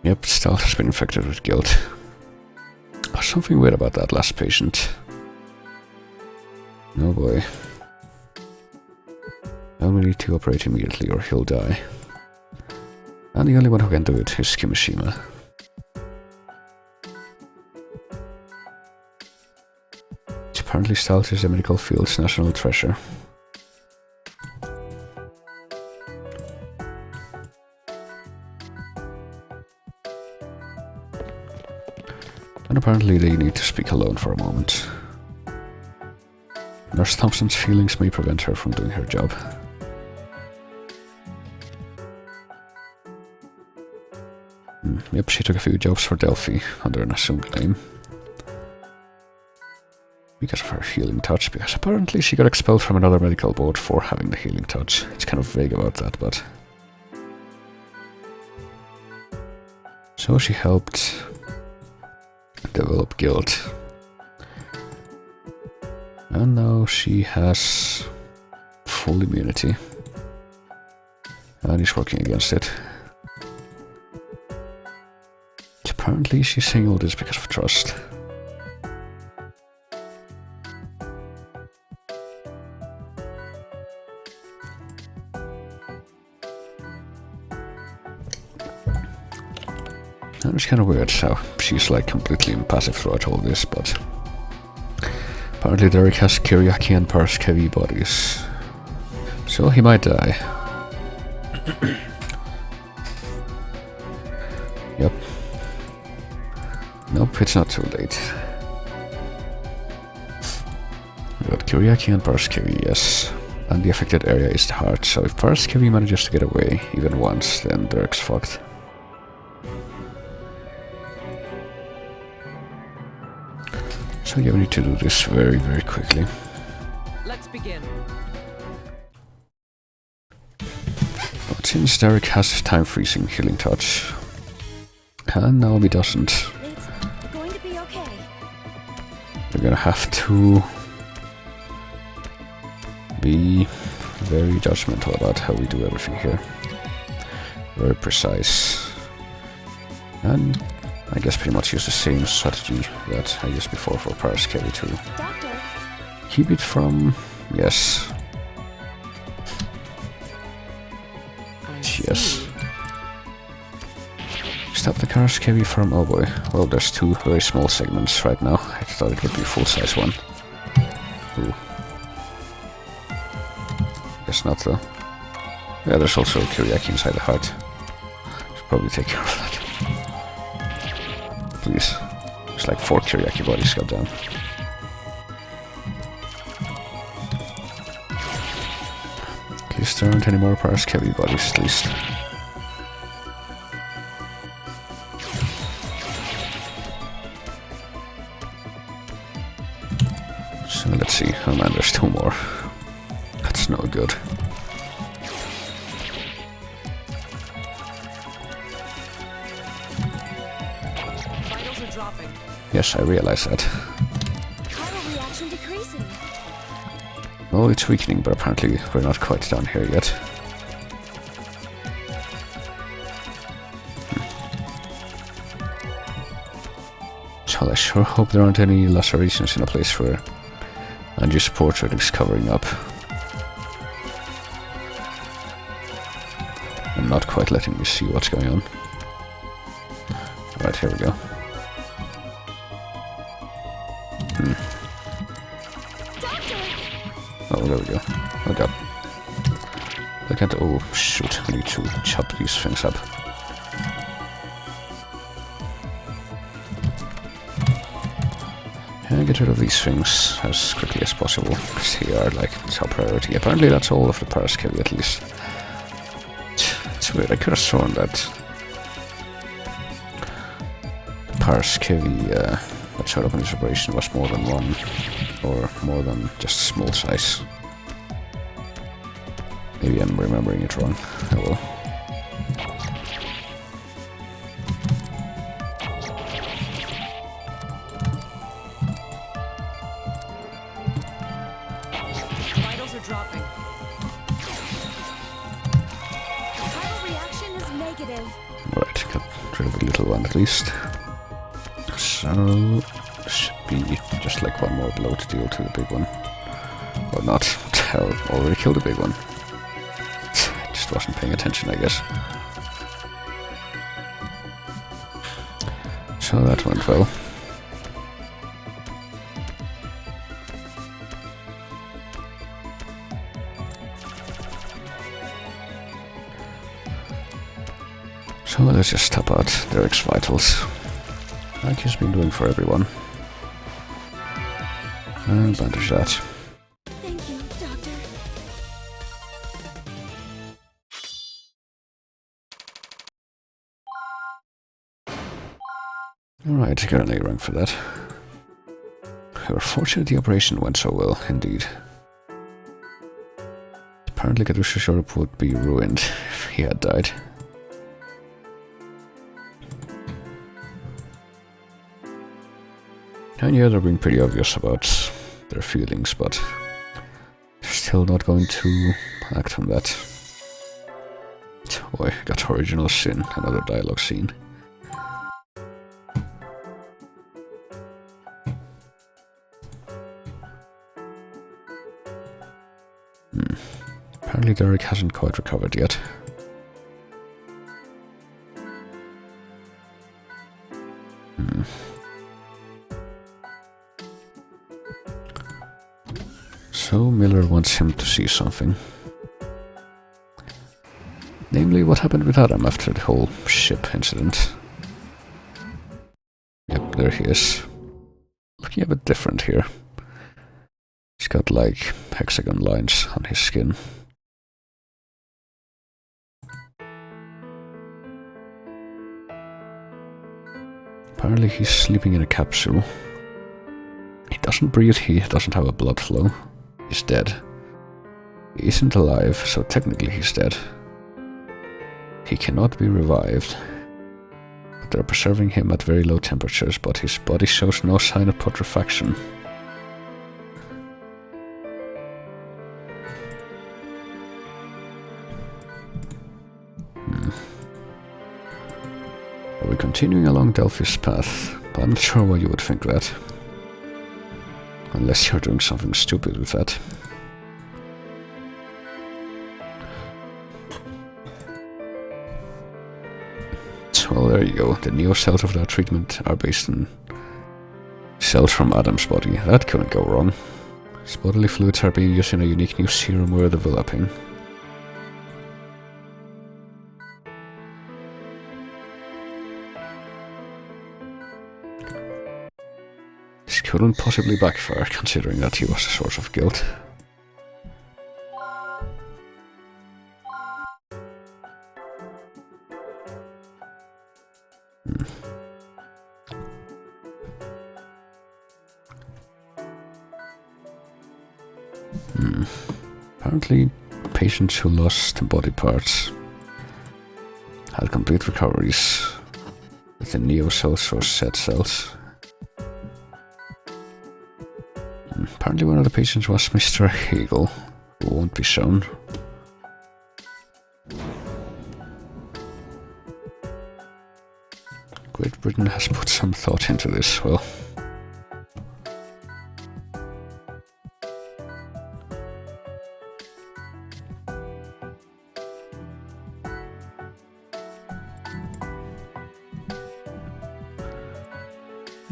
Yep, Styles has been infected with guilt. There's something weird about that last patient. Oh boy. I only need to operate immediately or he'll die. And the only one who can do it is Kimishima. Apparently Styles is the medical field's national treasure. And apparently they need to speak alone for a moment. Nurse Thompson's feelings may prevent her from doing her job. Yep, she took a few jobs for Delphi under an assumed name. Because of her healing touch, because apparently she got expelled from another medical board for having the healing touch. It's kind of vague about that, but... So she helped develop guilt. And now she has full immunity. And he's working against it. Apparently she's saying all this because of trust. And it's kind of weird how she's like completely impassive throughout all this, but apparently Derek has Kiriaki and Paraskevi bodies, so he might die. Yep. Nope, it's not too late. We got Kiriaki and Paraskevi, yes. And the affected area is the heart, so if Paraskevi manages to get away even once, then Derek's fucked. So yeah, we need to do this very, very quickly. Let's begin. But since Derek has time freezing healing touch, and Naomi doesn't, It's going to be okay. we're gonna have to be very judgmental about how we do everything here. Very precise. And I guess pretty much use the same strategy that I used before for Paraskevi to Doctor, keep it from... yes. Yes. Stop the Paraskevi from... oh boy. Well, there's two very small segments right now. I thought it would be a full-size one. Ooh. Guess not though. Yeah, there's also a Kiriaki inside the heart. Should probably take care of that. Please. There's like 4 Kiriaki bodies, goddamn. At least there aren't any more Paraskevi bodies, at least. So let's see. Oh man, there's 2 more. That's no good. Yes, I realize that. viral reaction decreasing. Well, it's weakening, but apparently we're not quite down here yet. So I sure hope there aren't any lacerations in a place where Angie's portrait is covering up. And not quite letting me see what's going on. Alright, here we go. Oh, there we go. Oh god. Look at... oh shoot, I need to chop these things up. And get rid of these things as quickly as possible, because they are like top priority. Apparently that's all of the Paraskevi at least. It's weird, I could have sworn that the Paraskevi that showed up in this operation was more than one, or more than just small size. Maybe I'm remembering it wrong. I will. Vitals are dropping. Vital reaction is negative. Alright, got rid of the little one at least. So, should be just like one more blow to deal to the big one. Or not. Hell, already killed the big one. Just wasn't paying attention, I guess. So that went well. So let's just tap out Derek's vitals, like he's been doing for everyone. And bandage that. Thank you, Doctor. Alright, got an A rank for that. We were fortunate the operation went so well, indeed. Apparently Kadusha's Europe would be ruined if he had died. And yeah, they're being pretty obvious about their feelings, but they're still not going to act on that. Boy, got Original Sin, another dialogue scene. Apparently Derek hasn't quite recovered yet. So Miller wants him to see something. Namely, what happened with Adam after the whole ship incident. Yep, there he is. Looking a bit different here. He's got like hexagon lines on his skin. Apparently he's sleeping in a capsule. He doesn't breathe, he doesn't have a blood flow. He's dead. He isn't alive, so technically he's dead. He cannot be revived. They're preserving him at very low temperatures, but his body shows no sign of putrefaction. We're continuing along Delphi's path, but I'm not sure why you would think that. Unless you're doing something stupid with that. Well, there you go. The neo cells of that treatment are based on cells from Adam's body. That couldn't go wrong. His bodily fluids are being used in a unique new serum we're developing. This couldn't possibly backfire, considering that he was a source of guilt. Apparently, patients who lost body parts had complete recoveries with the neo cells or set cells. Apparently one of the patients was Mr. Hegel, who won't be shown. Great Britain has put some thought into this, well.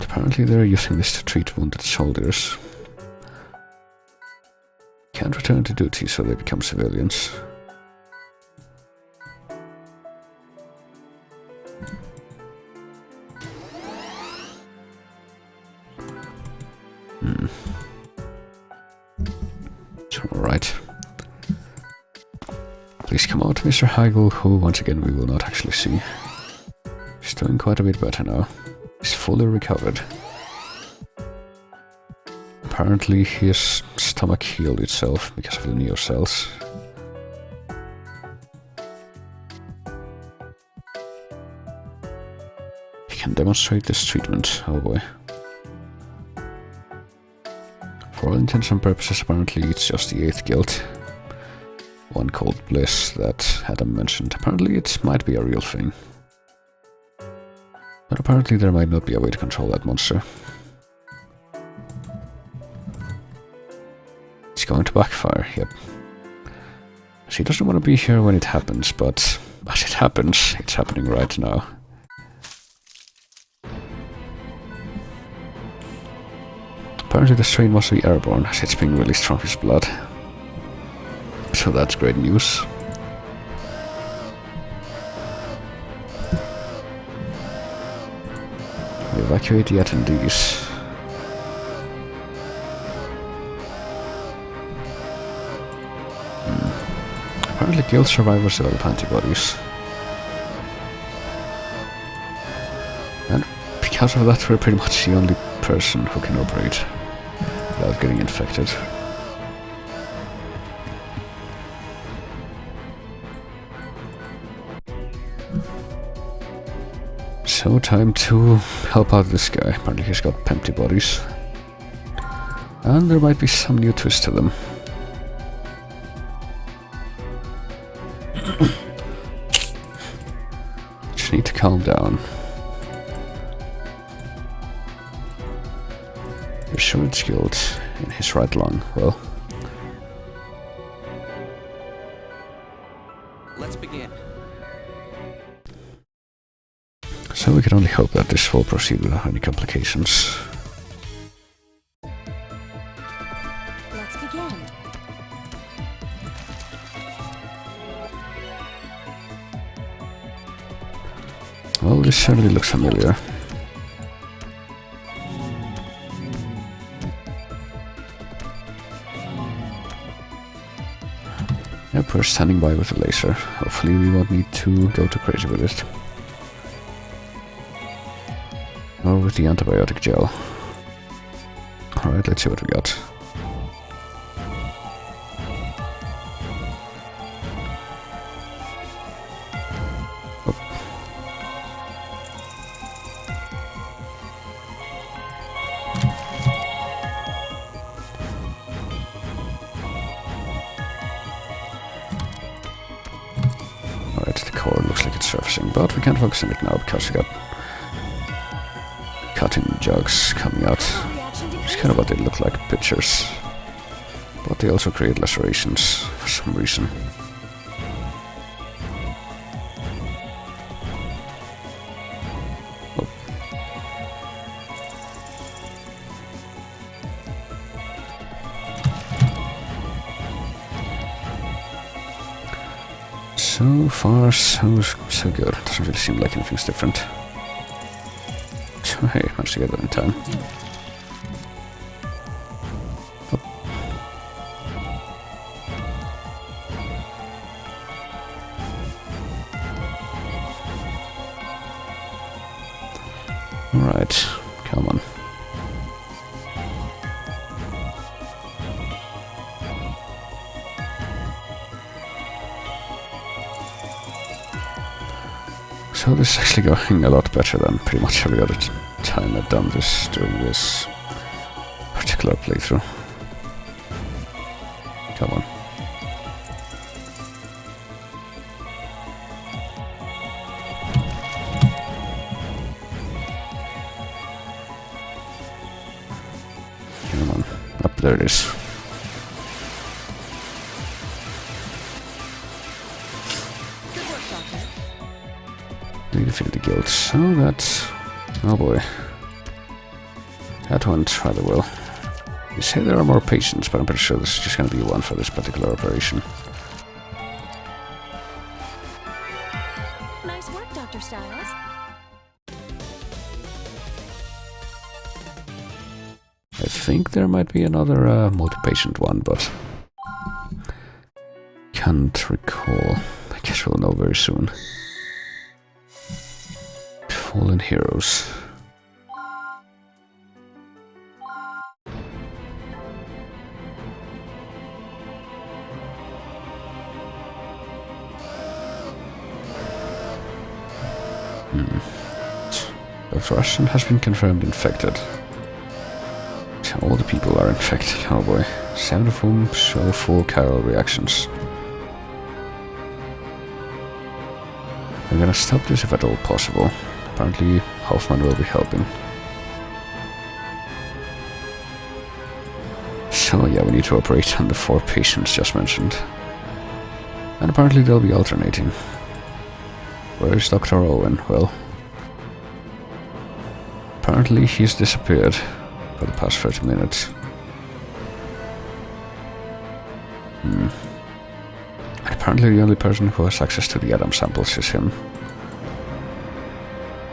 Apparently they're using this to treat wounded soldiers. Can't return to duty, so they become civilians. Alright. Please come out, Mr. Heigl, who once again we will not actually see. He's doing quite a bit better now. He's fully recovered. Apparently his stomach healed itself because of the neo cells. He can demonstrate this treatment, oh boy. For all intents and purposes, apparently it's just the 8th guild. One called Bliss that Adam mentioned. Apparently it might be a real thing. But apparently there might not be a way to control that monster. It's going to backfire, yep. She doesn't want to be here when it happens, but as it happens, it's happening right now. Apparently the strain must be airborne, as it's being released from his blood. So that's great news. We evacuate the attendees. Apparently guild survivors develop antibodies. And because of that, we're pretty much the only person who can operate without getting infected. So time to help out this guy. Apparently he's got antibodies. And there might be some new twist to them. Just need to calm down. You're sure it's killed in his right lung. Well. Let's begin. So we can only hope that this will proceed without any complications. Let's begin. Well, this certainly looks familiar. Yep, we're standing by with the laser. Hopefully we won't need to go too crazy with it. Or with the antibiotic gel. Alright, let's see what we got. Oh. Alright, the core looks like it's surfacing, but we can't focus on it now because we got cutting jugs coming out. It's kind of what they look like, pictures. But they also create lacerations for some reason. Oh. So far, so good. Doesn't really seem like anything's different. Hey, managed to get that in time. Oh. Alright, come on. So this is actually going a lot better than pretty much every other time I've done this during this particular playthrough. Come on. Come on. Up there it is. Good work, Doctor. We defeated the guild, so that's... oh boy. That went rather well. You say there are more patients, but I'm pretty sure this is just going to be one for this particular operation. Nice work, Dr. Styles. I think there might be another multi-patient one, but can't recall. I guess we'll know very soon. Fallen Heroes. Dr. Russian has been confirmed infected. All the people are infected, oh boy. 7 of whom show full chiral reactions. We're gonna stop this if at all possible. Apparently, Hoffman will be helping. So yeah, we need to operate on the 4 patients just mentioned. And apparently they'll be alternating. Where is Dr. Owen? Well, apparently he's disappeared for the past 30 minutes. Apparently the only person who has access to the Adam samples is him.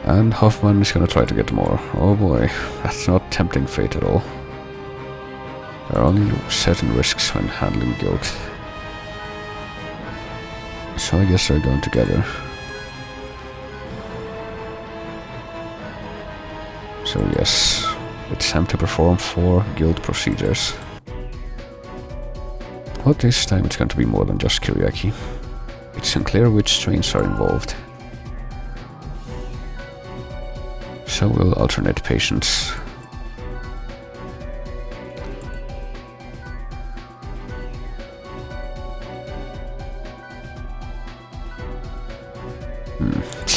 And Hoffman is gonna try to get more. Oh boy, that's not tempting fate at all. There are only certain risks when handling guilt. So I guess they're going together. So yes, it's time to perform 4 guild procedures. But this time it's going to be more than just Kyriaki. It's unclear which strains are involved. So we'll alternate patients.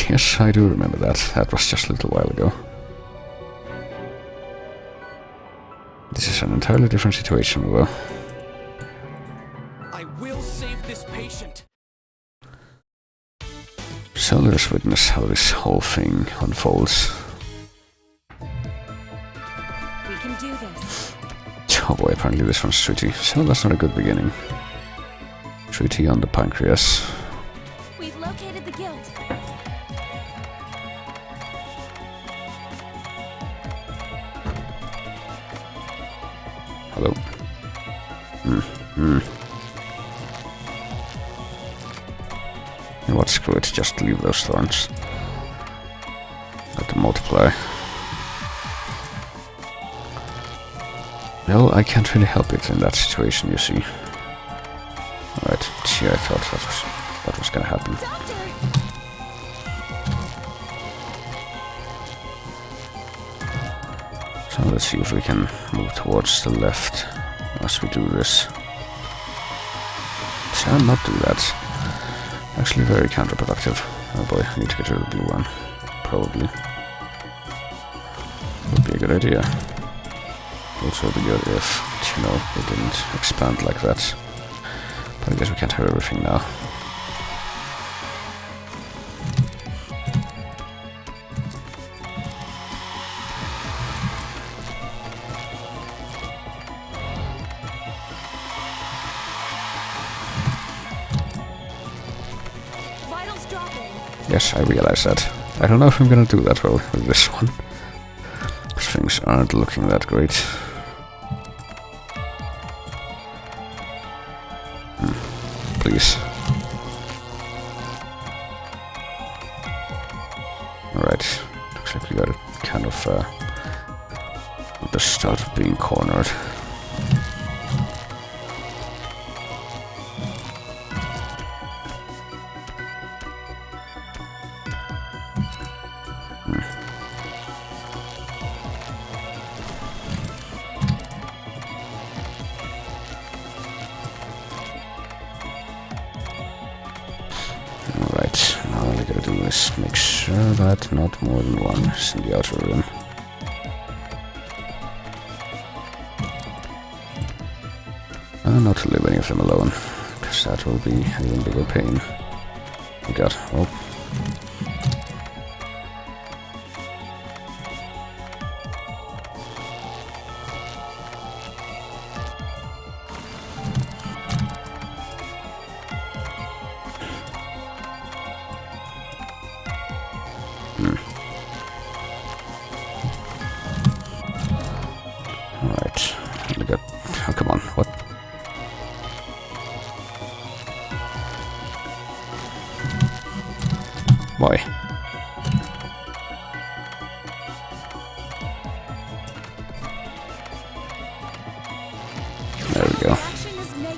Yes, I do remember that. That was just a little while ago. This is an entirely different situation, though. I will save this patient. So let us witness how this whole thing unfolds. We can do this. Oh boy, apparently this one's tricky. So that's not a good beginning. Treaty on the pancreas. We've located the guild. Hello. You know what, screw it, just leave those thorns. Let them multiply. Well, I can't really help it in that situation, you see. Alright, see, I thought that was gonna happen. Doctor! So let's see if we can move towards the left as we do this. Shall not do that. Actually very counterproductive. Oh boy, I need to get rid of the blue one. Probably. Would be a good idea. Also would be good if, you know, it didn't expand like that. But I guess we can't have everything now. Vitals dropping. Yes, I realize that. I don't know if I'm gonna do that well with this one. Things aren't looking that great. Please. Alright. Looks like we got it kind of at the start of being cornered. Alright, now all I gotta do is make sure that not more than one is in the outer rim. And not to leave any of them alone, because that will be an even bigger pain. Oh god, oh. Alright, look at... Oh, come on, what?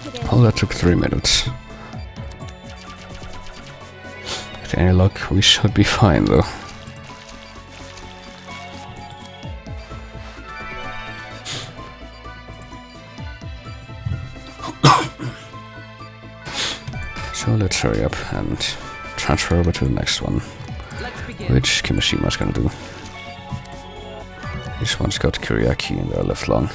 negative. Oh, that took 3 minutes. With any luck, we should be fine though. So let's hurry up and transfer over to the next one, Let's begin. which Kimishima's gonna do. This one's got Kuriaki in their left lung.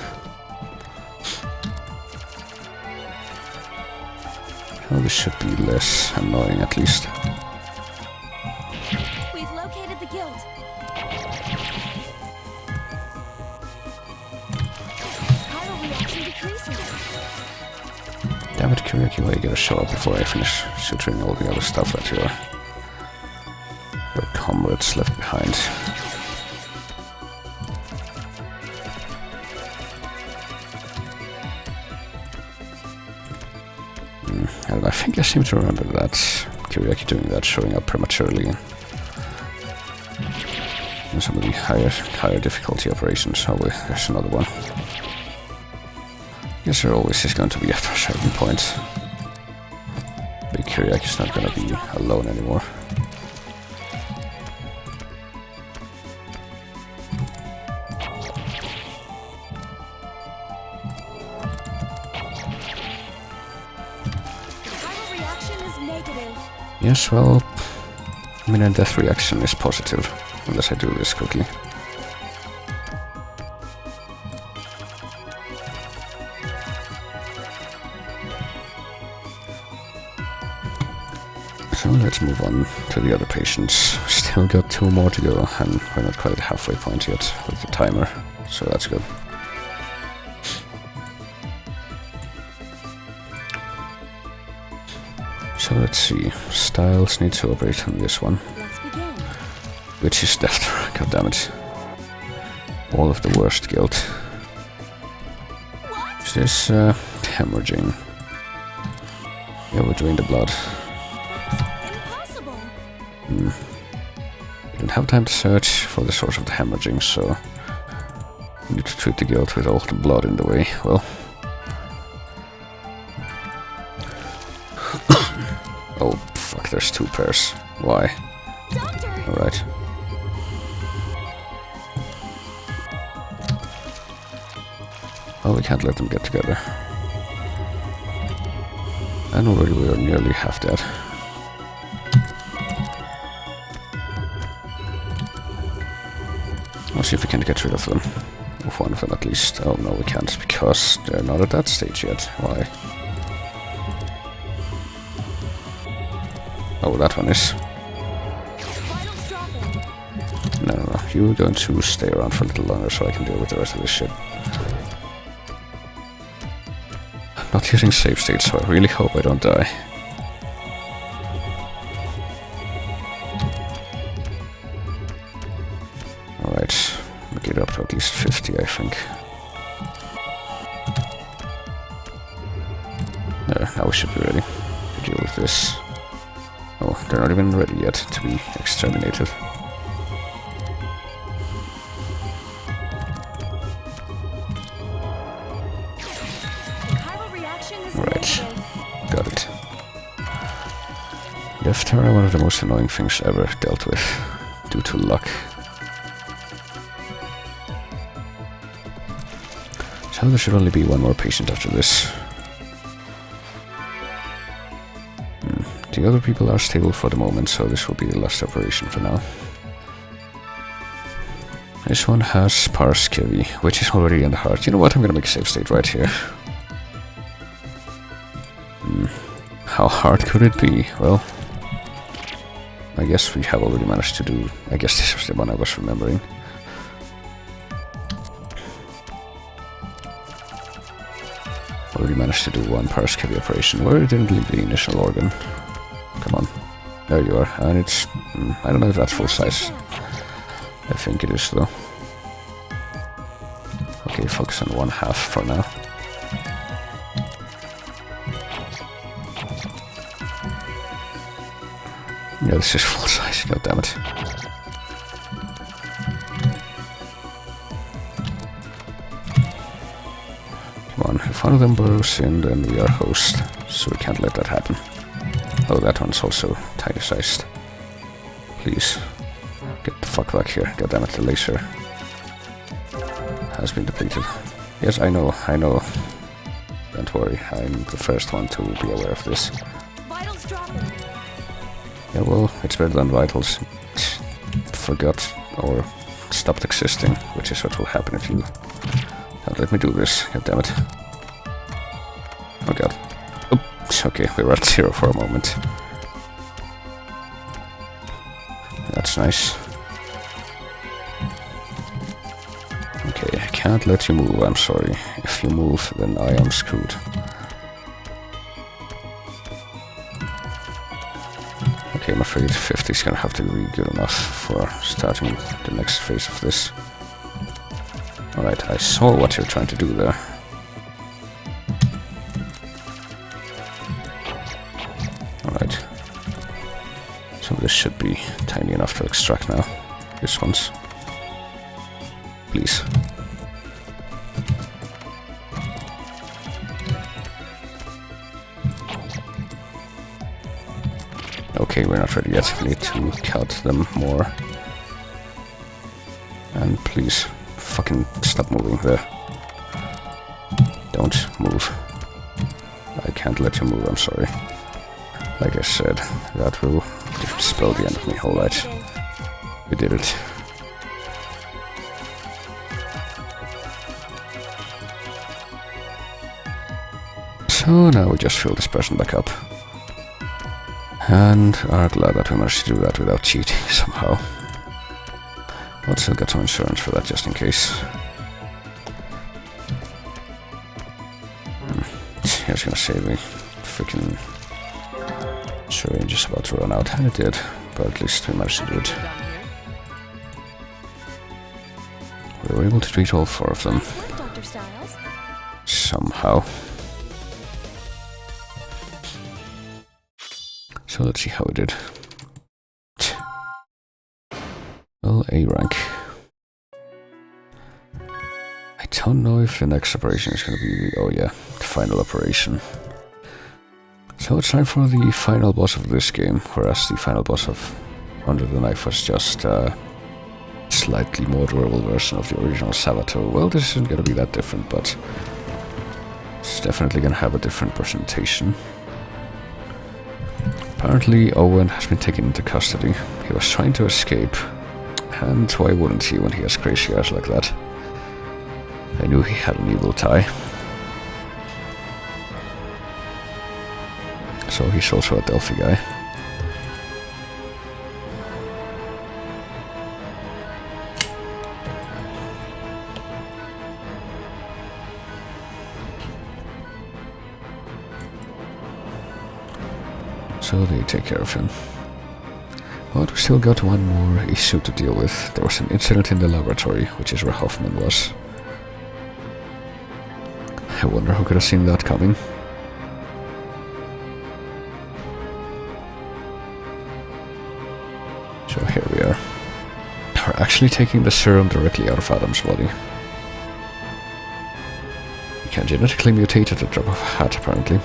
Well, this should be less annoying at least. We've located the guild. Chiral reaction decreasing. Damn it, Kuriaki, why you gotta show up before I finish suturing all the other stuff that your comrades left behind. And I think I seem to remember that Kuriaki doing that, showing up prematurely in some of the higher difficulty operations. Oh wait, there's another one. Guess there always is going to be after a certain point. Big Kuriaki's not gonna be alone anymore. Chiral reaction is negative. Yes, well, I mean, a death reaction is positive, unless I do this quickly. So let's move on to the other patients. Still got 2 more to go, and we're not quite at halfway point yet with the timer, so that's good. So let's see. Styles need to operate on this one, Let's begin. which is death. God damn it. All of the worst guilt. Is this hemorrhaging? Yeah, we're doing the blood. Impossible. We don't have time to search for the source of the hemorrhaging, so we need to treat the guilt with all the blood in the way. Well, oh fuck, there's 2 pairs. Why? Doctor. Alright. Well, we can't let them get together. And already we are nearly half dead. I'll see if we can get rid of them. Of one of them at least. Oh no, we can't, because they're not at that stage yet. Why? Oh, that one is. Vitals dropping. No. You're going to stay around for a little longer so I can deal with the rest of this shit. I'm not using save state, so I really hope I don't die. Alright, we'll get up to at least 50, I think. There, now we should be ready to deal with this. Oh, they're not even ready yet to be exterminated. Chiral reaction is Right. negative. Got it. Death are one of the most annoying things ever dealt with, due to luck. So there should only be 1 more patient after this. The other people are stable for the moment, so this will be the last operation for now. This one has Parskevi, which is already in the heart. You know what, I'm gonna make a save state right here. How hard could it be? Well, I guess we have already managed to do... I guess this was the one I was remembering. Already managed to do 1 Parskevi operation, where it didn't leave the initial organ. Come on. There you are. And it's... I don't know if that's full size. I think it is, though. Okay, focus on 1/2 for now. Yeah, this is full size, god damn it. Come on, if one of them burrows in, then we are host, so we can't let that happen. Oh, that one's also tiny sized. Please. Get the fuck back here. God damn it, the laser has been depleted. Yes, I know. Don't worry, I'm the first one to be aware of this. Vitals dropping. Yeah, well, it's better than vitals. Forgot or stopped existing, which is what will happen if you don't let me do this. God damn it. Oh god. Oops, okay, we were at 0 for a moment. That's nice. Okay, I can't let you move, I'm sorry. If you move, then I am screwed. Okay, I'm afraid 50 is gonna have to be good enough for starting the next phase of this. Alright, I saw what you're trying to do there. Alright. So this should be tiny enough to extract now. This one's. Please. Okay, we're not ready yet. We need to cut them more. And please, fucking stop moving there. Don't move. I can't let you move, I'm sorry. Like I said, that will spell the end of me. Alright. We did it. So now we just fill this person back up. And are glad that we managed to do that without cheating somehow. But still got some insurance for that just in case. I was gonna say the freaking syringe is about to run out, and it did, but at least we managed to do it. We were able to treat all 4 of them. Dr. Styles. Somehow. So let's see how we did. Well, A rank. I don't know if the next operation is going to be, oh yeah, the final operation. So it's time for the final boss of this game, whereas the final boss of Under the Knife was just a slightly more durable version of the original Sabato. Well, this isn't going to be that different, but it's definitely going to have a different presentation. Apparently, Owen has been taken into custody. He was trying to escape, and why wouldn't he when he has crazy eyes like that? I knew he had an evil tie. So he's also a Delphi guy. So they take care of him. But we still got one more issue to deal with. There was an incident in the laboratory, which is where Hoffman was. I wonder who could have seen that coming. So here we are. We're actually taking the serum directly out of Adam's body. You can genetically mutate at the drop of a hat, apparently.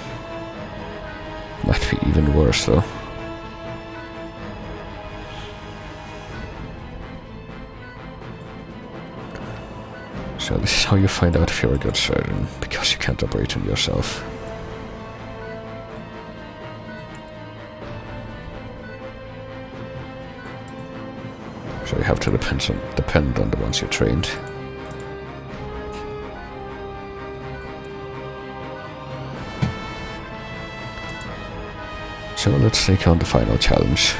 Might be even worse, though. So this is how you find out if you're a good surgeon, because you can't operate on yourself. So you have to depend on the ones you trained. So let's take on the final challenge.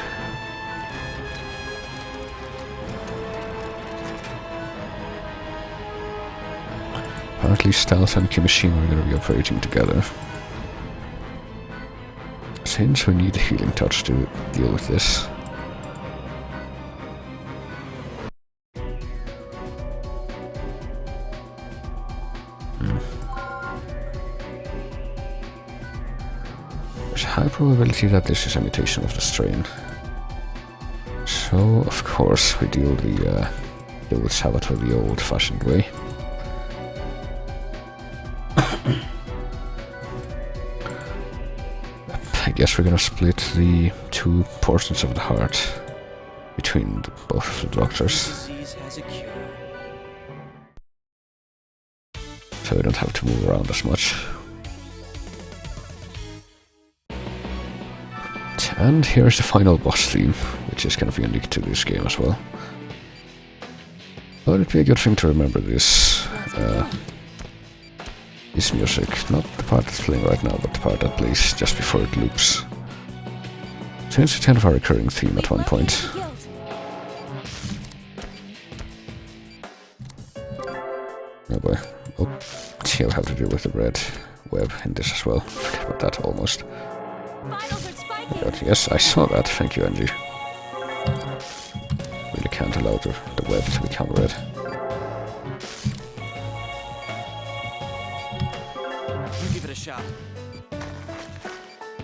Apparently Stealth and Kimishima are going to be operating together. Since we need a healing touch to deal with this. There's a high probability that this is a mutation of the strain. So, of course, we deal with Sabato the old-fashioned way. I guess we're gonna split the two portions of the heart between both of the doctors. Disease has a cure. So we don't have to move around as much. And here's the final boss theme, which is kind of unique to this game as well. But it'd be a good thing to remember this music, not the part that's playing right now, but the part that plays just before it loops. Since it's kind of a recurring theme at one point. Oh boy. Oh, see, I'll have to deal with the red web in this as well. Forget about that almost. Vitals are spiking. But yes, I saw that. Thank you, Angie. Really can't allow the web to become red. You give it a shot.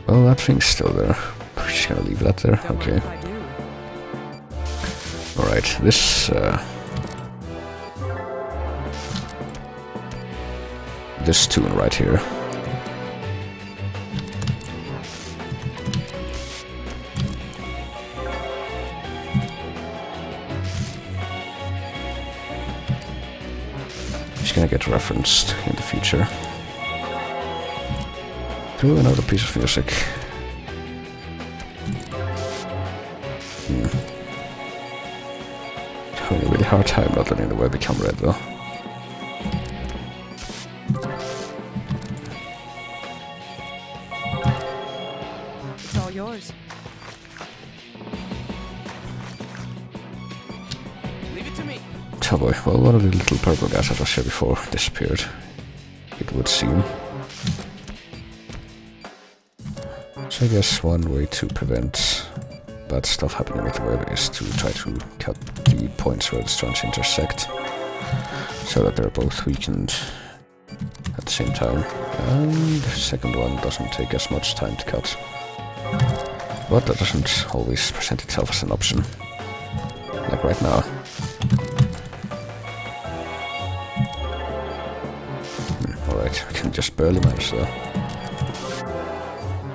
Well, that thing's still there. We're just gonna leave that there. Don't mind Okay. if I do. Alright, this tune right here. It's gonna get referenced in the future through another piece of music. Having a really hard time not letting the web become red though. It's all yours. Leave it to me. Oh boy, well, one of the little purple guys that was here before disappeared, it would seem. So I guess one way to prevent bad stuff happening with the web is to try to cut the points where the strands intersect, so that they're both weakened at the same time. And the second one doesn't take as much time to cut. But that doesn't always present itself as an option. Like right now. Alright, I can just barely manage though.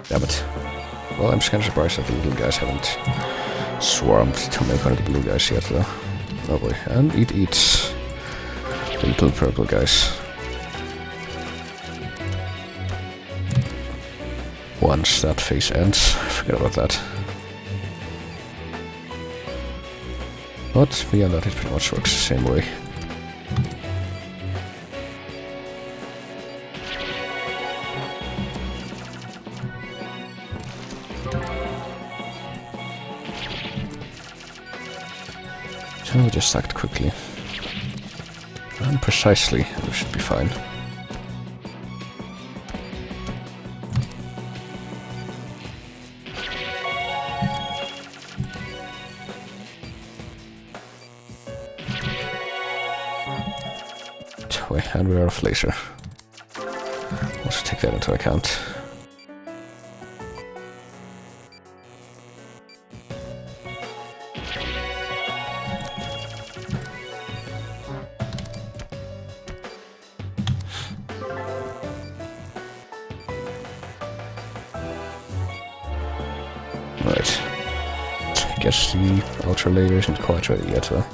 Damn it. Well, I'm just kind of surprised that the little guys haven't swarmed to make one of the blue guys yet though. Oh boy, and it eats the little purple guys. Once that phase ends, forget about that. But beyond that, it pretty much works the same way. So we just act quickly. And precisely, we should be fine. And we are off laser. Let's take that into account. Right. I guess the ultra laser isn't quite ready yet though.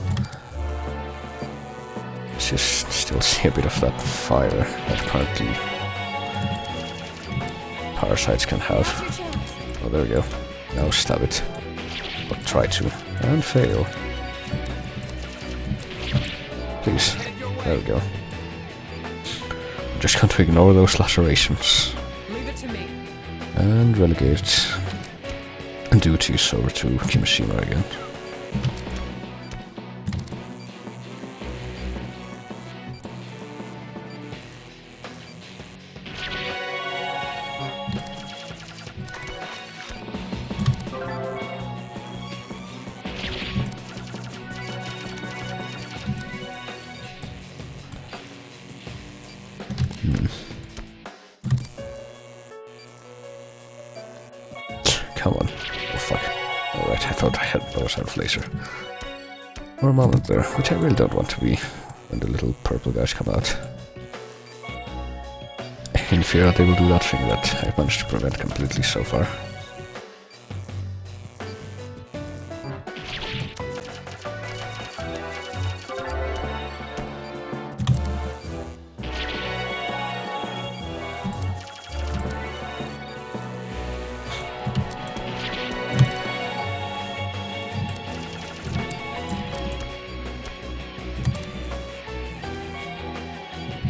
Just still see a bit of that fire that apparently parasites can have. Oh, there we go. Now stab it. Or try to. And fail. Please. There we go. I'm just going to ignore those lacerations. Leave it to me. And relegate duties over to Kimishima again. Come on. Oh fuck. Alright, I thought I had those out of laser. For a moment there, which I really don't want to be when the little purple guys come out. in fear that they will do that thing that I've managed to prevent completely so far.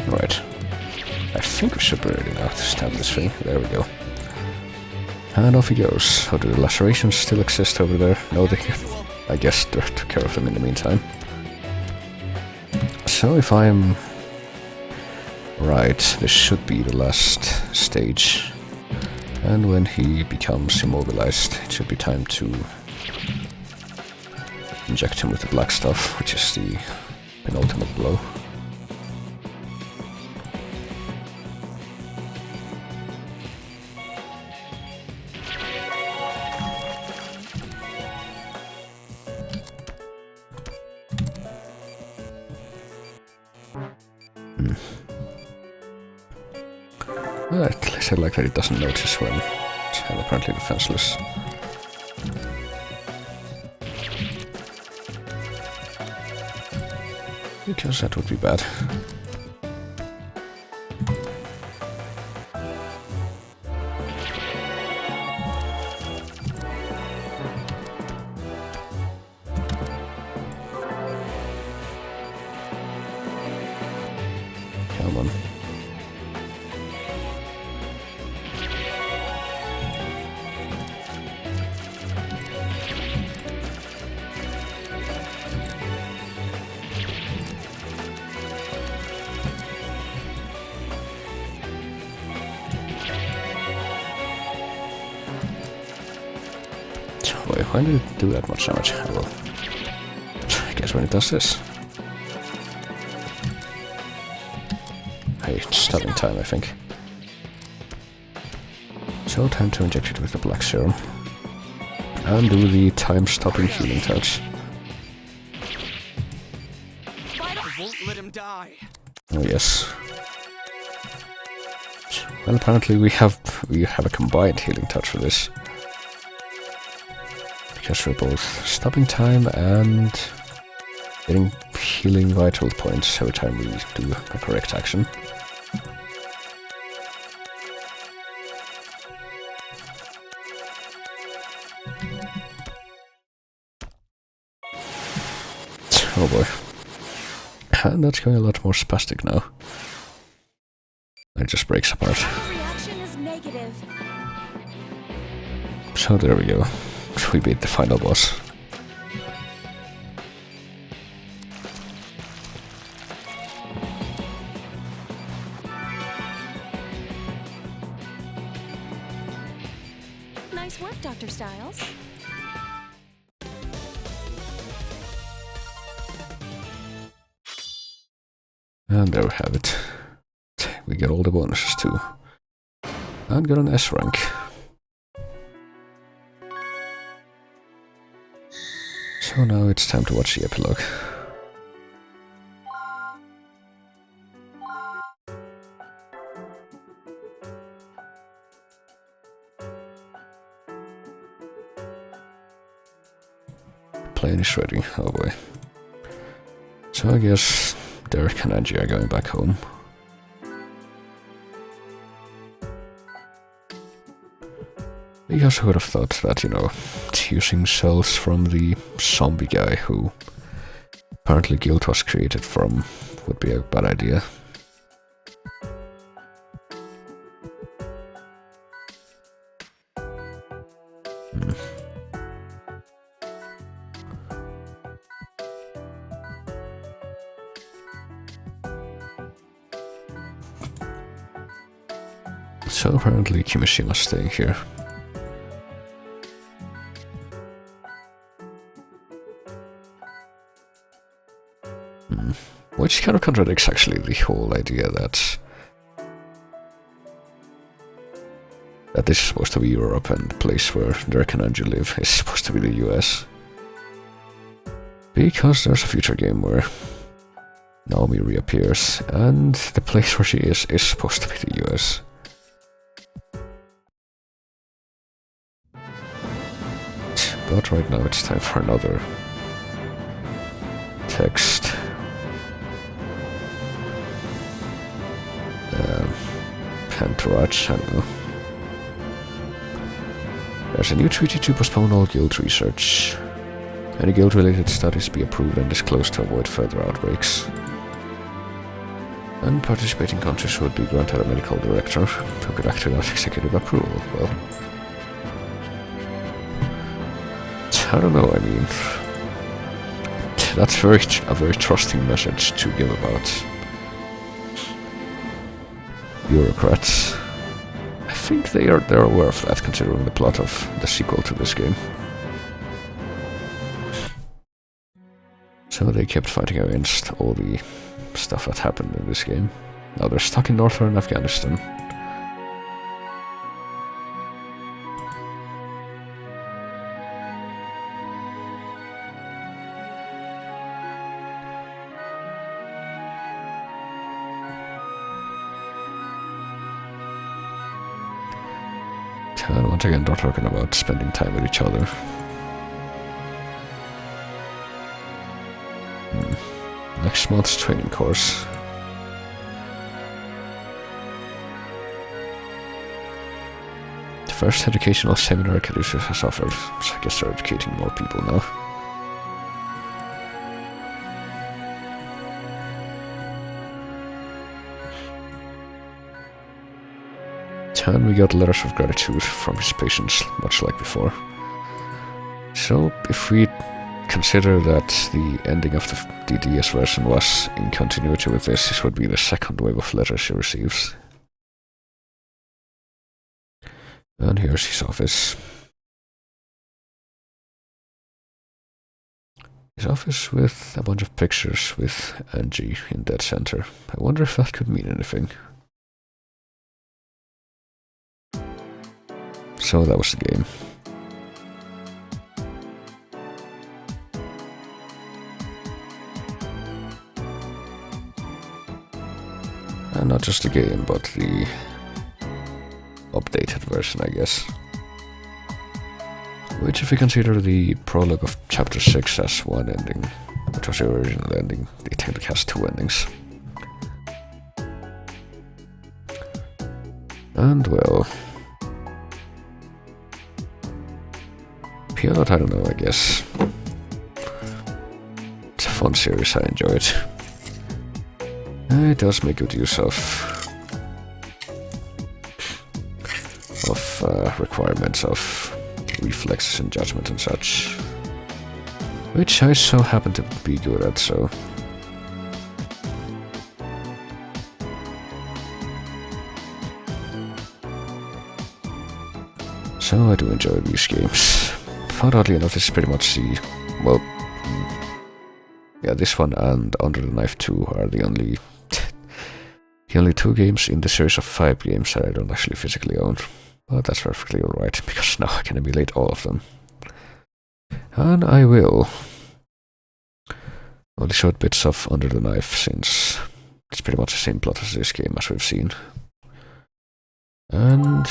Right. I think we should be ready now to stab this thing. There we go. And off he goes. Oh, do the lacerations still exist over there? No, they can. I guess they took care of them in the meantime. So if I'm right, this should be the last stage. And when he becomes immobilized, it should be time to inject him with the black stuff, which is the penultimate blow. At least I like that it doesn't notice when I'm apparently defenseless. Because that would be bad. Come on. Wait, why did it do that much damage? I will. I guess when it does this. Hey, it's stopping time, I think. So time to inject it with the black serum. And do the time-stopping healing touch. I won't let him die. Oh yes. Well, apparently we have a combined healing touch for this. Because we're both stopping time and getting healing vital points every time we do the correct action. Oh boy. And that's going a lot more spastic now. It just breaks apart. Reaction is negative. So there we go. We beat the final boss. Nice work, Dr. Styles. And there we have it. We get all the bonuses too. And got an S rank. So now it's time to watch the epilogue. Plane is ready, oh boy. So I guess Derek and Angie are going back home. Because I would have thought that, you know, using cells from the zombie guy who apparently Guild was created from would be a bad idea. So apparently Kimishima's staying here. Which kind of contradicts actually the whole idea that this is supposed to be Europe and the place where Derek and Angie live is supposed to be the US. Because there's a future game where Naomi reappears and the place where she is supposed to be the US. But right now it's time for another text. Entourage, I don't know. There's a new treaty to postpone all guild research. Any guild-related studies be approved and disclosed to avoid further outbreaks. And participating countries would be granted a medical director who could act without executive approval. Well, I don't know, I mean, that's a very trusting message to give about bureaucrats. I think they're aware of that, considering the plot of the sequel to this game. So they kept fighting against all the stuff that happened in this game. Now they're stuck in northern Afghanistan. And once again, they're talking about spending time with each other. Next month's training course. The first educational seminar Caduceus has offered, so I guess they're educating more people now. And we got letters of gratitude from his patients, much like before. So, if we consider that the ending of the DS version was in continuity with this would be the second wave of letters he receives. And here's his office. His office with a bunch of pictures with Angie in dead center. I wonder if that could mean anything. So that was the game. And not just the game, but the updated version, I guess. Which, if you consider the prologue of Chapter 6 as one ending, which was the original ending, it technically has two endings. And well... Piano, I don't know, I guess. It's a fun series, I enjoy it. It does make good use of requirements of reflexes and judgment and such, which I so happen to be good at, so... So I do enjoy these games. But oddly enough, this is pretty much the... well... yeah, this one and Under the Knife 2 are the only two games in the series of 5 games that I don't actually physically own. But that's perfectly alright, because now I can emulate all of them. And I will. Only showed bits of Under the Knife, since it's pretty much the same plot as this game, as we've seen. And...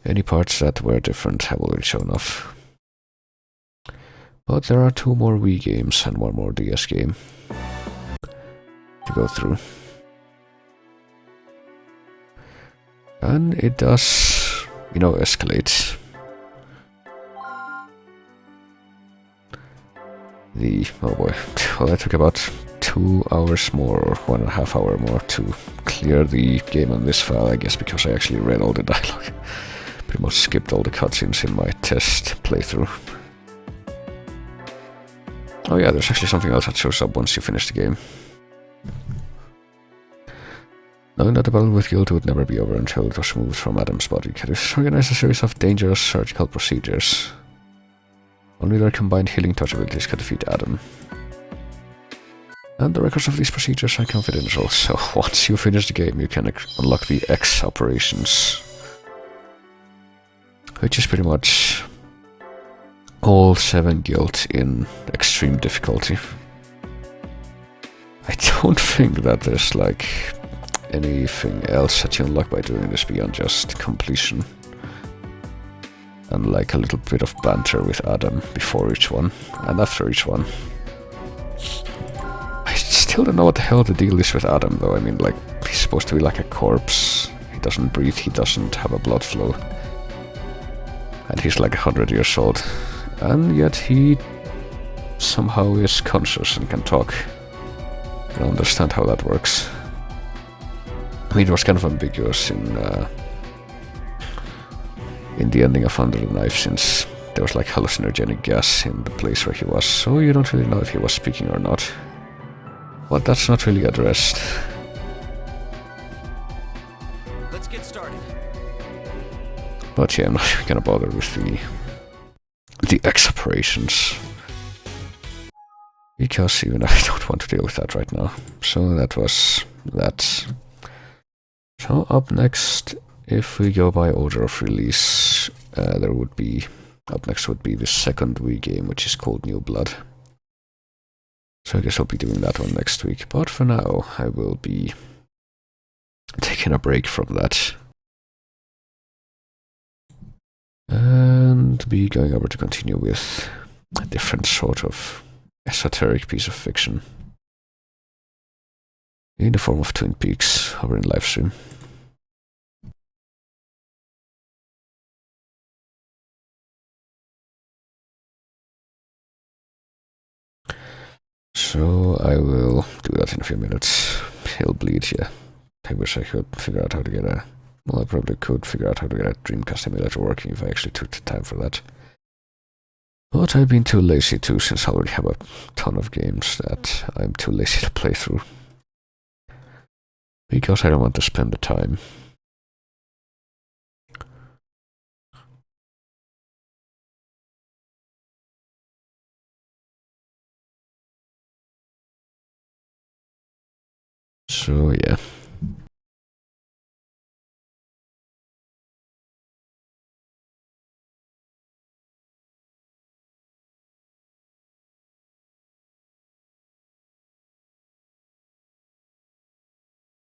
any parts that were different have already shown off. But there are 2 more Wii games and 1 more DS game to go through. And it does, you know, escalate. Oh boy, well, it took about 2 hours more, or 1.5 hours more to clear the game on this file, I guess, because I actually read all the dialogue. Pretty much skipped all the cutscenes in my test playthrough. Oh yeah, there's actually something else that shows up once you finish the game. Knowing that the battle with Guild would never be over until it was removed from Adam's body, Cadus organized a series of dangerous surgical procedures. Only their combined healing touch abilities could defeat Adam. And the records of these procedures are confidential, so once you finish the game you can unlock the X operations. Which is pretty much all 7 guild in extreme difficulty. I don't think that there's like anything else that you unlock by doing this beyond just completion. And like a little bit of banter with Adam before each one and after each one. I still don't know what the hell the deal is with Adam though. I mean, like, he's supposed to be like a corpse. He doesn't breathe, he doesn't have a blood flow. And he's like 100 years old. And yet he somehow is conscious and can talk. I don't understand how that works. I mean, it was kind of ambiguous in the ending of Under the Knife, since there was like hallucinogenic gas in the place where he was, so you don't really know if he was speaking or not. But that's not really addressed. Let's get started. But yeah, I'm not gonna bother with the X-operations. Because even I don't want to deal with that right now. So that was that. So up next, if we go by order of release, there would be... Up next would be the second Wii game, which is called New Blood. So I guess I'll be doing that one next week. But for now, I will be taking a break from that. And be going over to continue with a different sort of esoteric piece of fiction. In the form of Twin Peaks over in livestream. So I will do that in a few minutes. He'll bleed, yeah. I wish I could figure out how to get a... Well, I probably could figure out how to get a Dreamcast emulator working if I actually took the time for that. But I've been too lazy to, since I already have a ton of games that I'm too lazy to play through. Because I don't want to spend the time. So yeah.